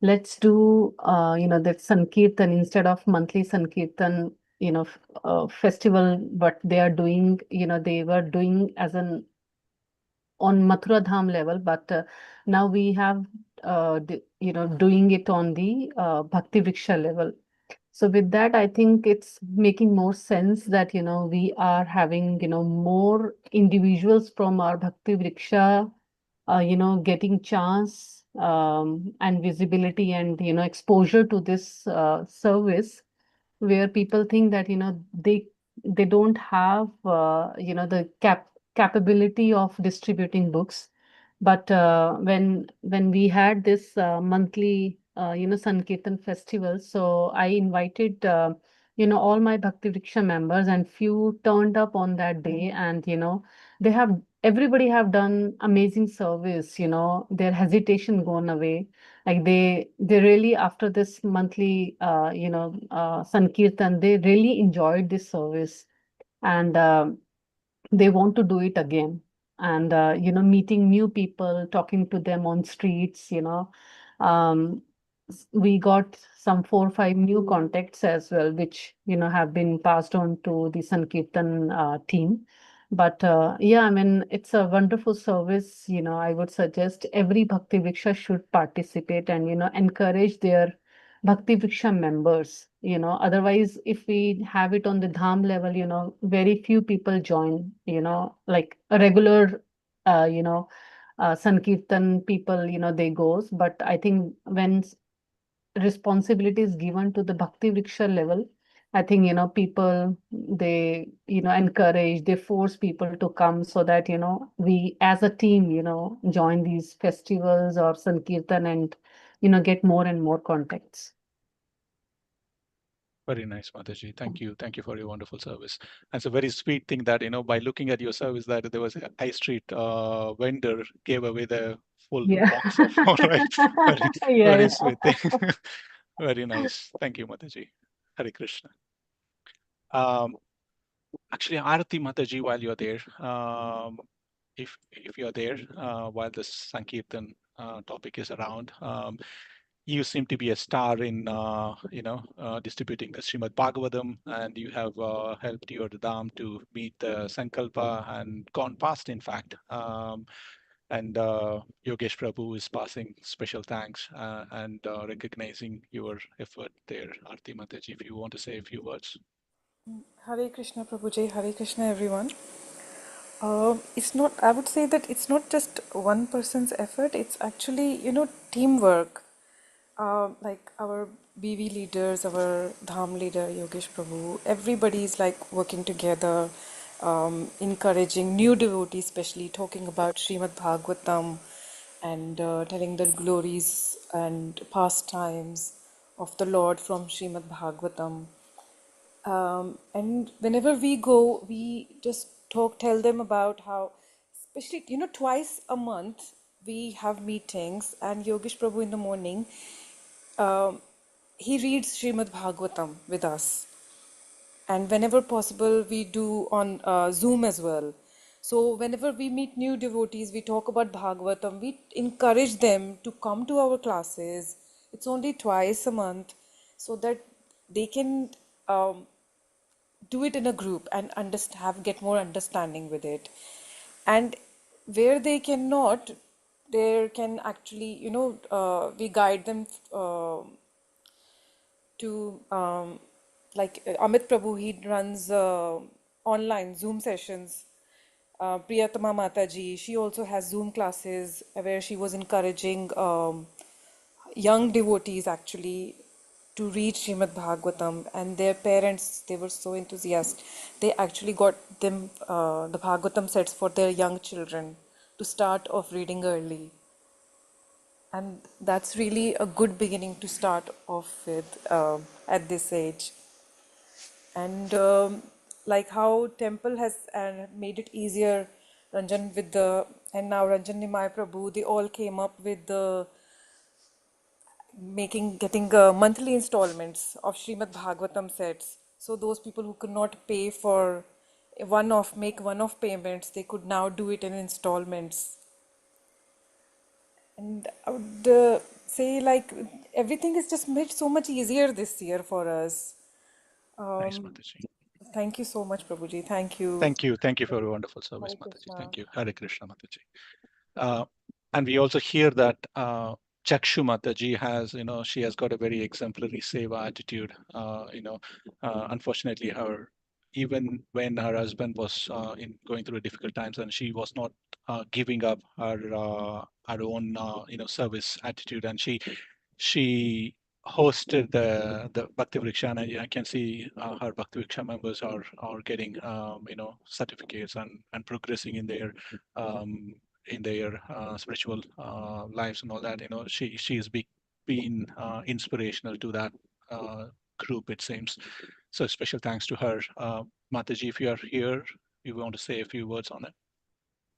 let's do that Sankirtan instead of monthly Sankirtan festival. What they are doing, they were doing as an on Mathura Dham level, but now we have doing it on the Bhakti Vriksha level. So with that, I think it's making more sense that we are having more individuals from our Bhakti Vriksha getting chance and visibility and exposure to this service, where people think that they don't have the capability of distributing books. But when we had this monthly Sankirtan festival, so I invited all my Bhakti Vriksha members, and few turned up on that day, and they have everybody have done amazing service. Their hesitation gone away. Like they really, after this monthly Sankirtan, they really enjoyed this service, and they want to do it again. And meeting new people, talking to them on streets. Um, we got some 4 or 5 new contacts as well, which have been passed on to the Sankirtan team. But yeah, I mean, it's a wonderful service. I would suggest every Bhakti Vriksha should participate and encourage their Bhakti Vriksha members. Otherwise, if we have it on the Dham level, very few people join. Like a regular, Sankirtan people, they goes. But I think when responsibility is given to the Bhakti Vriksha level, I think, people, they, encourage, they force people to come so that, we as a team, join these festivals or Sankirtan and, get more and more contacts. Very nice, Mataji. Thank you. Thank you for your wonderful service. And it's a very sweet thing that, by looking at your service, that there was a high street vendor gave away the full Yeah. box of all right. Very, Yeah, very yeah. sweet thing. Very nice. Thank you, Mataji. Hare Krishna. Actually, Arati Mataji, while you're there, if you're there, while this Sankirtan topic is around, you seem to be a star in distributing the Srimad Bhagavatam, and you have helped your Dham to meet the Sankalpa and gone past, in fact. And Yogesh Prabhu is passing special thanks and recognizing your effort there, Arti Mataji. If you want to say a few words. Hare Krishna Prabhuji, Hare Krishna everyone. It's not, I would say that it's not just one person's effort, it's actually, teamwork. Like our BV leaders, our Dham leader, Yogesh Prabhu, everybody is like working together, encouraging new devotees, especially talking about Srimad Bhagavatam and telling the glories and pastimes of the Lord from Srimad Bhagavatam. And whenever we go, we just tell them about how, especially, twice a month we have meetings, and Yogesh Prabhu in the morning, he reads Srimad Bhagavatam with us. And whenever possible, we do on Zoom as well. So whenever we meet new devotees, we talk about Bhagavatam, we encourage them to come to our classes. It's only twice a month, so that they can do it in a group and get more understanding with it. And where they cannot, there can actually, we guide them to like Amit Prabhu, he runs online Zoom sessions. Priyatama Mataji, she also has Zoom classes where she was encouraging young devotees actually to read Srimad Bhagavatam, and their parents, they were so enthusiastic. They actually got them the Bhagavatam sets for their young children to start off reading early. and that's really a good beginning to start off with at this age. And like how temple has made it easier, Ranjan with the, and now Ranjan Nimai Prabhu, they all came up with the getting monthly installments of Srimad Bhagavatam sets. So those people who could not pay for make one-off payments, they could now do it in installments. And I would say like everything is just made so much easier this year for us. Thanks, Mataji. Thank you so much, Prabhuji. Thank you. Thank you for your wonderful service, Hare Mataji. Krishna. Thank you. Hare Krishna, Mataji. And we also hear that Chakshu Mataji has, she has got a very exemplary seva attitude. Unfortunately, even when her husband was going through difficult times, and she was not giving up her own, service attitude, and she hosted the Bhakti Vriksha, and I can see her Bhakti Vriksha members are getting certificates and progressing in their spiritual lives and all that. She's been inspirational to that group, it seems. So special thanks to her. Mataji, if you are here, you want to say a few words on it?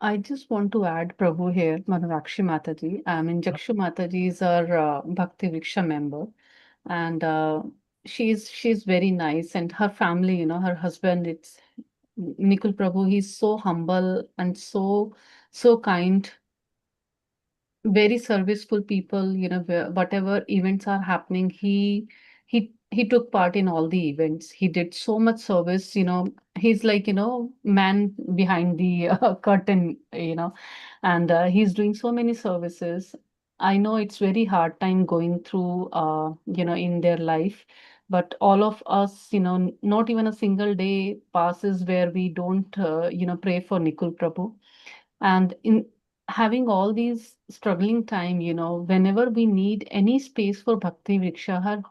I just want to add Prabhu here, Manakshi Mataji. I mean, Jakshu Mataji is our Bhakti Vriksha member, and she's very nice, and her family, her husband, it's Nikul Prabhu. He's so humble and so kind, very serviceful people. Whatever events are happening, he took part in all the events. He did so much service. He's like man behind the curtain. And he's doing so many services. I know it's very hard time going through in their life, but all of us, not even a single day passes where we don't pray for Nikul Prabhu. And in having all these struggling time, whenever we need any space for Bhakti Vriksha,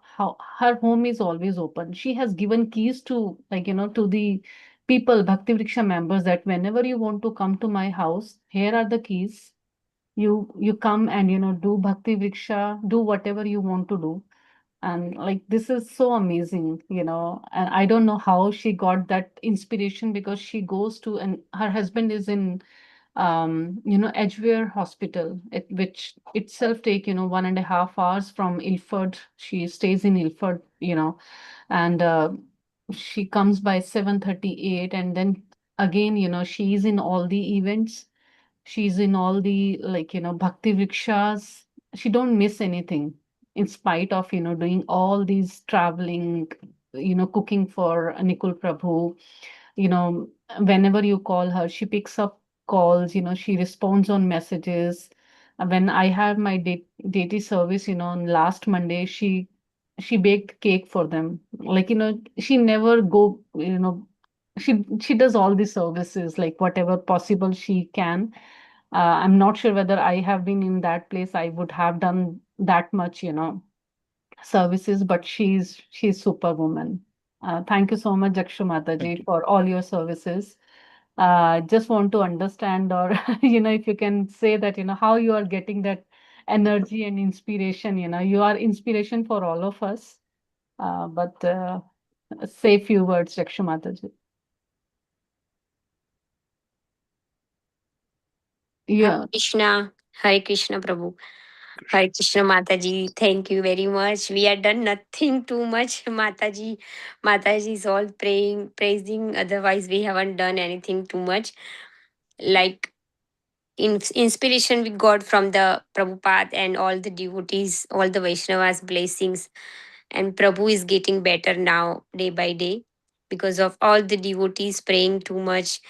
her home is always open. She has given keys to, to the people, Bhakti Vriksha members, that whenever you want to come to my house, here are the keys. You come and do Bhakti Vriksha, do whatever you want to do. And like this is so amazing, and I don't know how she got that inspiration, because she goes to, and her husband is in Edgware Hospital, which itself take 1.5 hours from Ilford. She stays in Ilford, and she comes by 7:38, and then again, she's in all the events. She's in all the Bhakti Vrikshas. She don't miss anything, in spite of doing all these traveling, cooking for Nikul Prabhu. you know Whenever you call her, she picks up calls. She responds on messages. When I had my deity service, on last Monday, she baked cake for them. She never go, she does all the services, like whatever possible she can. I'm not sure whether I have been in that place, I would have done that much, services, but she's superwoman. Thank you so much, Jakshu Mataji, for all your services. Just want to understand, or if you can say that, how you are getting that energy and inspiration. You are inspiration for all of us. But say few words, Jakshu Mataji. Yeah. Hare Krishna, Prabhu. Hare Krishna, Mataji. Thank you very much. We had done nothing too much, Mataji. Mataji is all praying, praising. Otherwise, we haven't done anything too much. Like inspiration we got from the Prabhupada and all the devotees, all the Vaishnavas' blessings. And Prabhu is getting better now, day by day, because of all the devotees praying too much.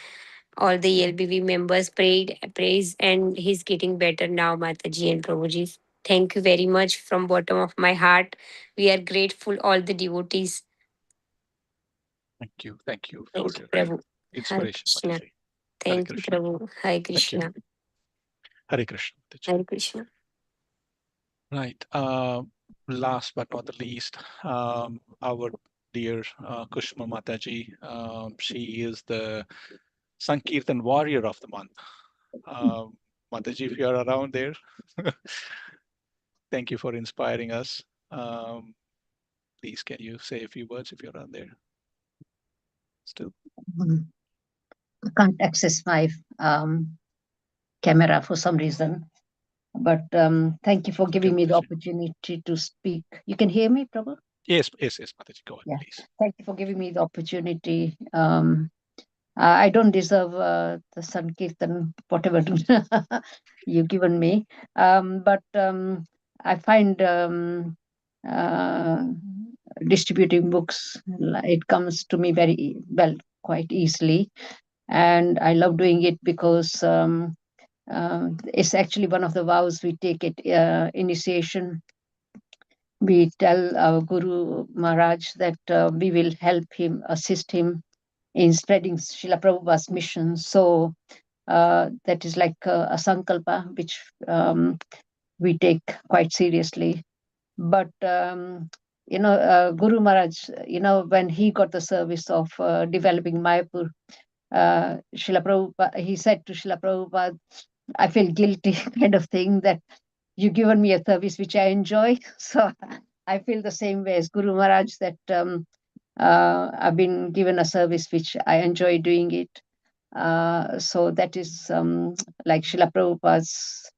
All the LBV members praise, and he's getting better now, Mataji and Prabhuji. Thank you very much from bottom of my heart. We are grateful, all the devotees. Thank you for Thank you, your Prabhu. Hare inspiration, Krishna. Mataji. Hare Thank you, Krishna. Prabhu. Hare Thank you. Krishna. Hare Krishna, Mataji. Hare Krishna. Right. Last but not the least, our dear Kushma Mataji. She is the Sankirtan warrior of the month. Mataji, if you are around there. thank you for inspiring us. Please, can you say a few words if you're on there? Still. I can't access my camera for some reason, but thank you for giving me the opportunity to speak. You can hear me, Prabhu? Yes, Mataji, go ahead, please. Thank you for giving me the opportunity. I don't deserve the Sankirtan, whatever you've given me, but I find distributing books, it comes to me very well, quite easily, and I love doing it because it's actually one of the vows we take at initiation. We tell our Guru Maharaj that we will help him, assist him in spreading Srila Prabhupada's mission. So that is like a sankalpa, which we take quite seriously. But, Guru Maharaj, when he got the service of developing Mayapur, Srila Prabhupada, he said to Srila Prabhupada, I feel guilty kind of thing that you've given me a service which I enjoy. So I feel the same way as Guru Maharaj, that I've been given a service which I enjoy doing it. So that is like Srila Prabhupada's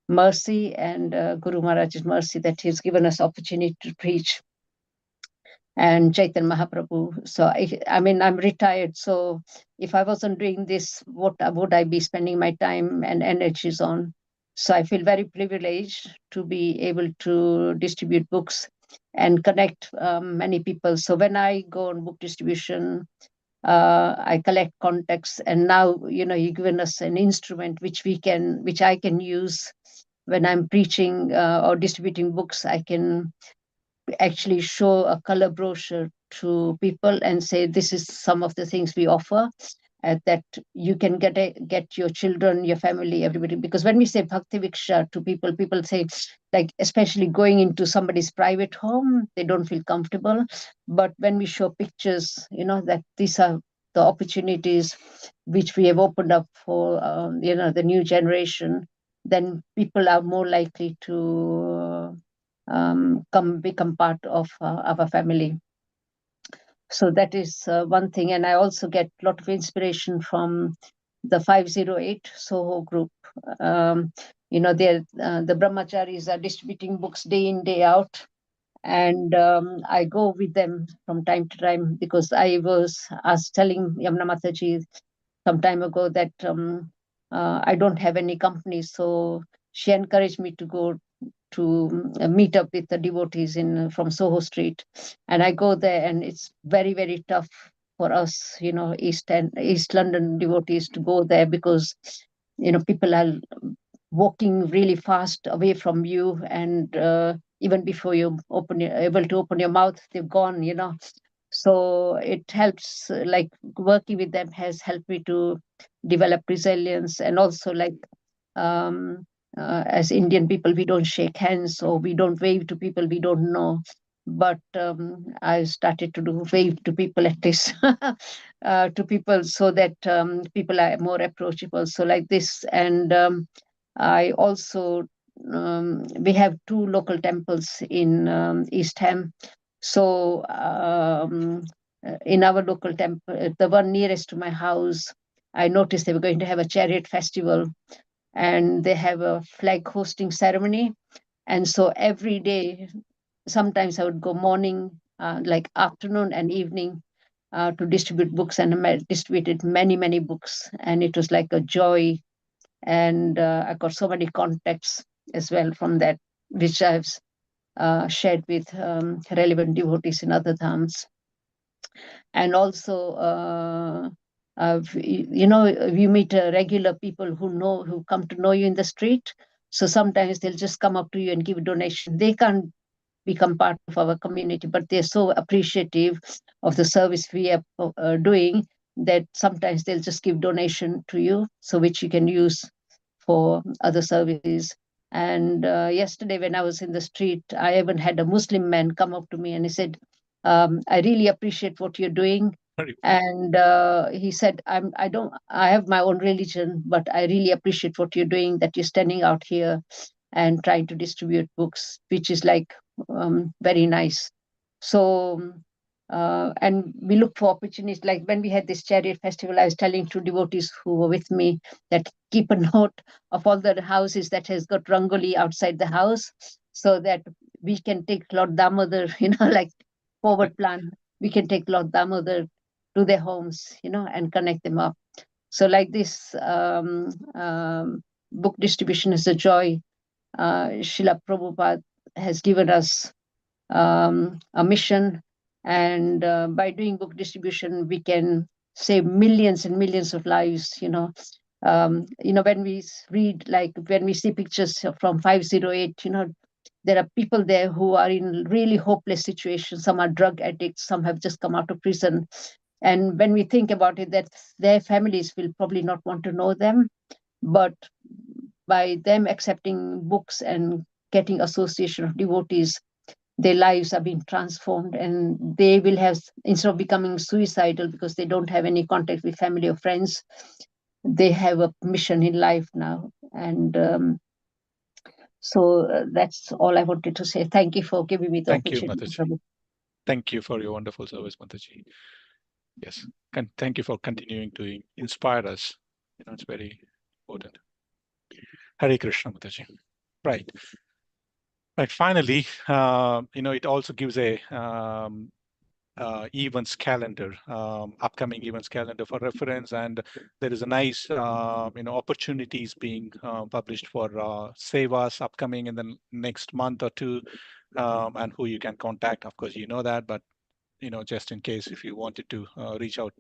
mercy and Guru Maharaj's mercy that he's given us opportunity to preach, and Chaitanya Mahaprabhu. So I mean, I'm retired, so if I wasn't doing this, what would I be spending my time and energies on? So I feel very privileged to be able to distribute books and connect many people. So when I go on book distribution, I collect contacts, and now you've given us an instrument which I can use when I'm preaching or distributing books. I can actually show a color brochure to people and say, this is some of the things we offer, that you can get your children, your family, everybody. Because when we say Bhakti Vriksha to people, people say, like, especially going into somebody's private home, they don't feel comfortable. But when we show pictures, that these are the opportunities which we have opened up for, the new generation, then people are more likely to become part of our family. So that is one thing. And I also get a lot of inspiration from the 508 Soho group. The brahmacharis are distributing books day in, day out. And I go with them from time to time, because I was telling Yamuna Mataji some time ago that I don't have any company. So she encouraged me to go to meet up with the devotees from Soho Street, and I go there, and it's very, very tough for us, East London devotees to go there, because people are walking really fast away from you, and even before you able to open your mouth, they've gone. So it helps, like working with them has helped me to develop resilience, and also like as Indian people, we don't shake hands, or we don't wave to people we don't know. But I started to wave to people, at least to people, so that people are more approachable. So like this, and I also we have 2 local temples in East Ham. So in our local temple, the one nearest to my house, I noticed they were going to have a chariot festival, and they have a flag hosting ceremony. And so every day, sometimes I would go morning, like afternoon and evening, to distribute books, and I distributed many, many books, and it was like a joy. And I got so many contacts as well from that, which I've shared with relevant devotees in other dhams. And also, you meet regular people who come to know you in the street. So sometimes they'll just come up to you and give a donation. They can't become part of our community, but they're so appreciative of the service we are doing, that sometimes they'll just give donation to you, so which you can use for other services. And yesterday when I was in the street, I even had a Muslim man come up to me, and he said, I really appreciate what you're doing. And he said, I have my own religion, but I really appreciate what you're doing, that you're standing out here and trying to distribute books, which is like very nice. So, and we look for opportunities. Like when we had this chariot festival, I was telling to devotees who were with me that keep a note of all the houses that has got rangoli outside the house, so that we can take Lord Damodar, like forward plan. We can take Lord Damodar to their homes, and connect them up. So like this book distribution is a joy. Srila Prabhupada has given us a mission, and by doing book distribution, we can save millions and millions of lives. When we read, like when we see pictures from 508, there are people there who are in really hopeless situations. Some are drug addicts, some have just come out of prison. And when we think about it, that their families will probably not want to know them, but by them accepting books and getting association of devotees, their lives are being transformed, and they will have, instead of becoming suicidal because they don't have any contact with family or friends, they have a mission in life now. And so that's all I wanted to say. Thank you for giving me the Thank you, opportunity. Mataji. Thank you for your wonderful service, Mataji. Yes, thank you for continuing to inspire us. It's very important. Hare Krishna, Mataji. Right. Finally, it also gives a events calendar, upcoming events calendar for reference, and there is a nice, opportunities being published for sevas upcoming in the next month or two, and who you can contact. Of course, you know that, but just in case, if you wanted to reach out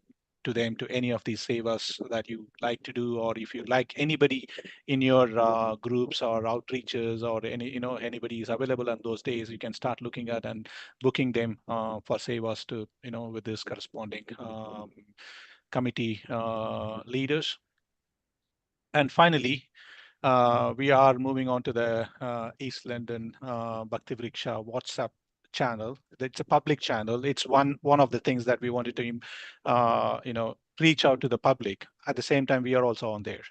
to them, to any of these sevas that you like to do, or if you like anybody in your groups or outreaches, or anybody is available on those days, you can start looking at and booking them for sevas to with this corresponding committee leaders. And finally, we are moving on to the East London Bhakti Vriksha WhatsApp channel. It's a public channel. It's one of the things that we wanted to, reach out to the public. At the same time, we are also on there.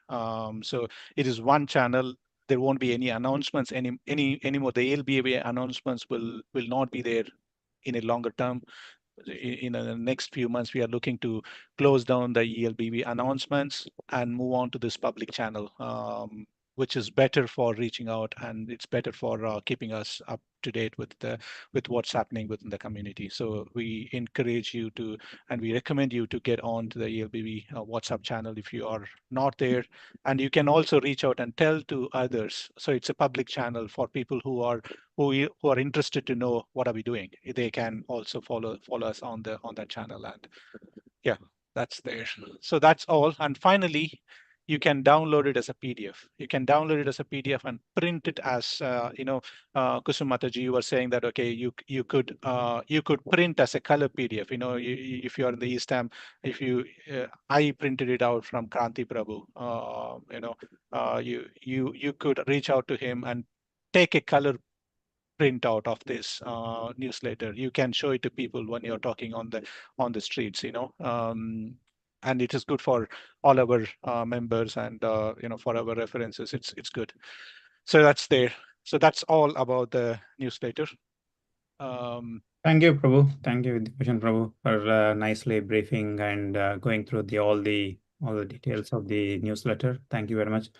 So it is one channel. There won't be any announcements anymore. The LBA announcements will not be there in a longer term. In the next few months, we are looking to close down the ELBB announcements and move on to this public channel, which is better for reaching out, and it's better for keeping us up to date with what's happening within the community. So we encourage you to, and we recommend you to get on to the ELBB WhatsApp channel if you are not there. And you can also reach out and tell to others. So it's a public channel for people who are interested to know what are we doing. They can also follow us on that channel, and yeah, that's there. So that's all. And finally, you can download it as a PDF. You can download it as a PDF and print it as Kusum Mataji, you were saying that okay, you could print as a color PDF. If you are in the East Ham, if you I printed it out from Kranti Prabhu. You could reach out to him and take a color printout of this newsletter. You can show it to people when you're talking on the streets, and it is good for all our members, and for our references, it's good. So that's there. So that's all about the newsletter. Thank you, Prabhu. Thank you, Devotion Prabhu, for nicely briefing and going through all the details of the newsletter. Thank you very much.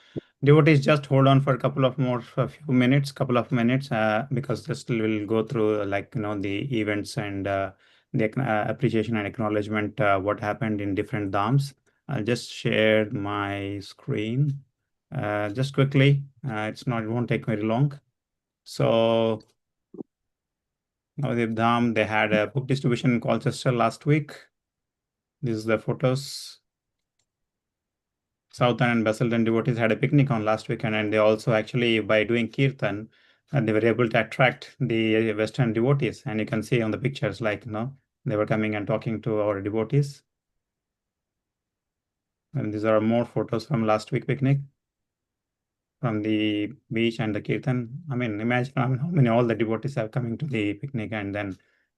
Devotees, just hold on for a few minutes, because just we'll go through the events and the appreciation and acknowledgement what happened in different dhams. I'll just share my screen just quickly. It won't take very long. So Navadip Dham, they had a book distribution in Colchester last week. This is the photos. Southern and Basildon devotees had a picnic on last weekend, and they also actually, by doing kirtan, they were able to attract the Western devotees. And you can see on the pictures, they were coming and talking to our devotees. And these are more photos from last week picnic, from the beach and the kirtan. I mean, imagine how many all the devotees are coming to the picnic and then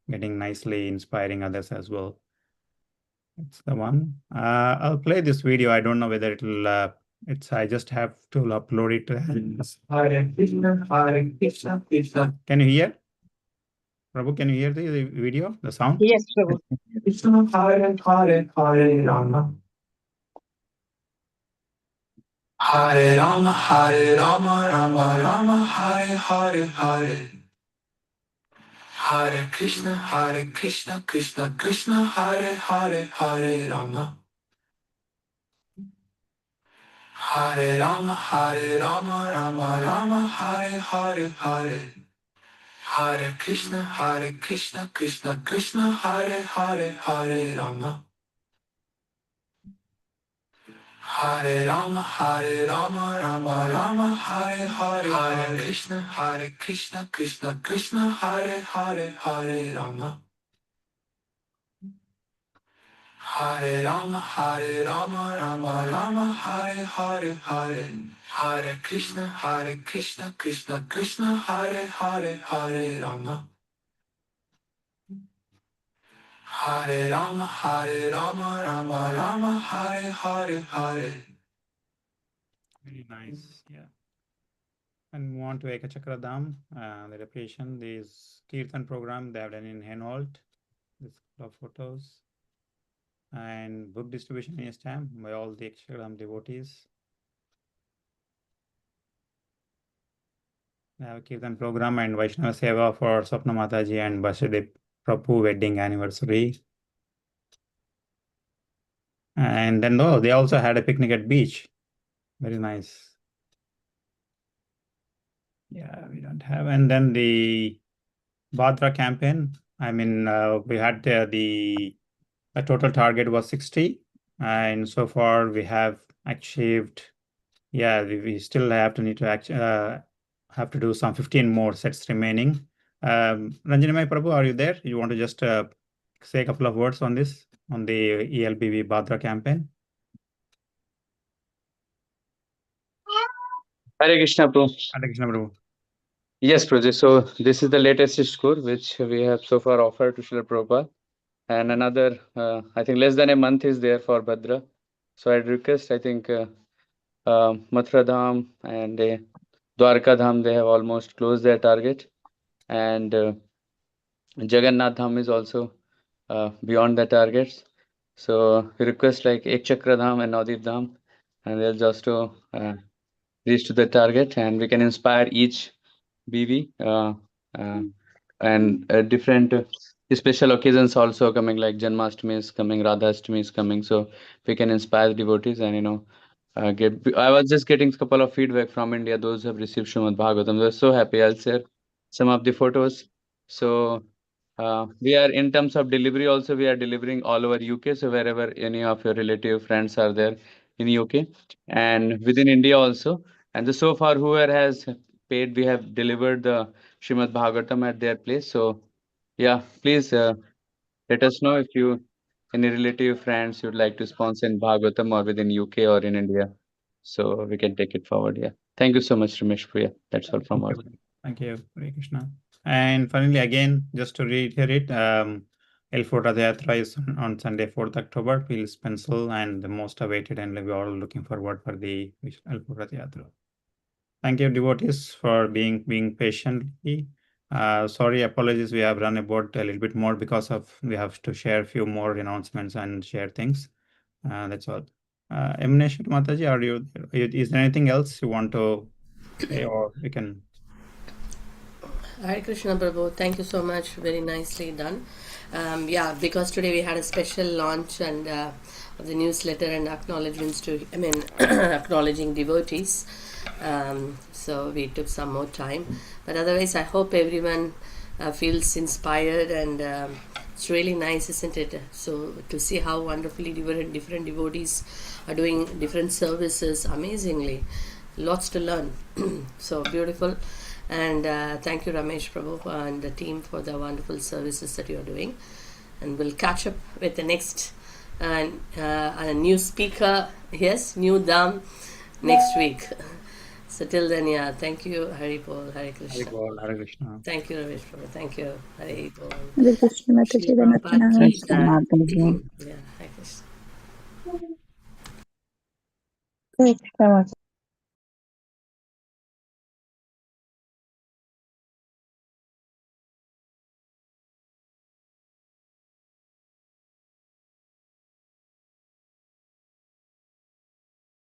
getting nicely inspiring others as well. It's the one. I'll play this video. I don't know whether it'll I just have to upload it. Hare Krishna, Hare Krishna, Krishna. Can you hear? Prabhu, can you hear the video, the sound? Yes, Prabhu. Krishna, Hare Hare, Hare Rama. Hare Rama, Hare Rama, Rama Rama, Hare Hare, Hare. Hare Krishna, Krishna Krishna, Hare Hare, Hare Rama. Hare Rama, Rama Rama, Hare Hare, Hare. Hare Krishna, Krishna Krishna, Hare Hare, Hare Rama. Hare Rama, Rama Rama, Hare Hare, Hare Krishna, Krishna Krishna, Hare Hare, Hare Rama. Hare Rama, Rama Rama, Hare Hare, Hare. Hare Krishna, Krishna Krishna, Hare Hare, Hare Rama. Hare Rama, Rama Rama, Hare Hare, Hare. Very nice, yeah. And move on to Ekachakradham, the reparation, this Kirtan program they have done in Hainault, this couple of photos, and book distribution in stamp by all the Ekachakradham devotees. They have a Kirtan program and Vaishnava Seva for Swapna Mataji and Basudev Prabhu wedding anniversary. And then they also had a picnic at beach. Very nice. Yeah, we don't have. And then the Bhadra campaign. I mean, we had the total target was 60, and so far we have achieved. Yeah, we still have to need to have to do some 15 more sets remaining. Ranjanimai Prabhu, are you there? You want to just say a couple of words on this, on the ELBV Bhadra campaign? Hare Krishna, Prabhu. Hare Krishna, Prabhu. Yes, Prabhu. So this is the latest score which we have so far offered to Srila Prabhupada. And another, I think less than a month is there for Bhadra. So I'd request, I think Mathura Dham and Dwarka Dham, they have almost closed their target. And Jagannath Dham is also beyond the targets. So we request like Ek Chakra Dham and Navdeep Dham, and they'll just to reach to the target, and we can inspire each BV and different special occasions also coming, like Janmashtami is coming, Radhashtami is coming, so we can inspire devotees and I was just getting a couple of feedback from India, those who have received Srimad Bhagavatam. They're so happy. I'll share some of the photos. So we are, in terms of delivery also, we are delivering all over UK. So wherever any of your relative friends are there in UK and within India also. And so far, whoever has paid, we have delivered the Srimad Bhagavatam at their place. So yeah, please let us know if you, any relative friends you'd like to sponsor in Bhagavatam or within UK or in India. So we can take it forward. Yeah. Thank you so much, Ramesh Priya. That's all from us. Thank you, Hare Krishna. And finally, again, just to reiterate, L4 Rath Yatra is on Sunday, 4th October. Please pencil, and the most awaited, and we are all looking forward for the L4 Rath Yatra. Thank you, devotees, for being patiently. Sorry, apologies. We have run about a little bit more because of we have to share a few more announcements and share things. That's all. Emanation Mataji, are you? Is there anything else you want to say, or we can? Hare Krishna Prabhu, thank you so much. Very nicely done. Yeah, because today we had a special launch and of the newsletter and acknowledgements to, acknowledging devotees. So we took some more time. But otherwise, I hope everyone feels inspired, and it's really nice, isn't it? So to see how wonderfully different devotees are doing different services amazingly. Lots to learn. So beautiful. And thank you, Ramesh Prabhu, and the team for the wonderful services that you are doing. And we'll catch up with the next a new speaker, yes, new Dham next week. So till then, yeah, thank you, Hari Bol, Hare Krishna. Hare Bol, Hare Krishna. Thank you, Ramesh Prabhu. Thank you, Hari Bol. Hare Krishna Mataji, Srila Prabhupada ki jai. Mataji. Yeah, Hare Krishna. Krishna Mataji.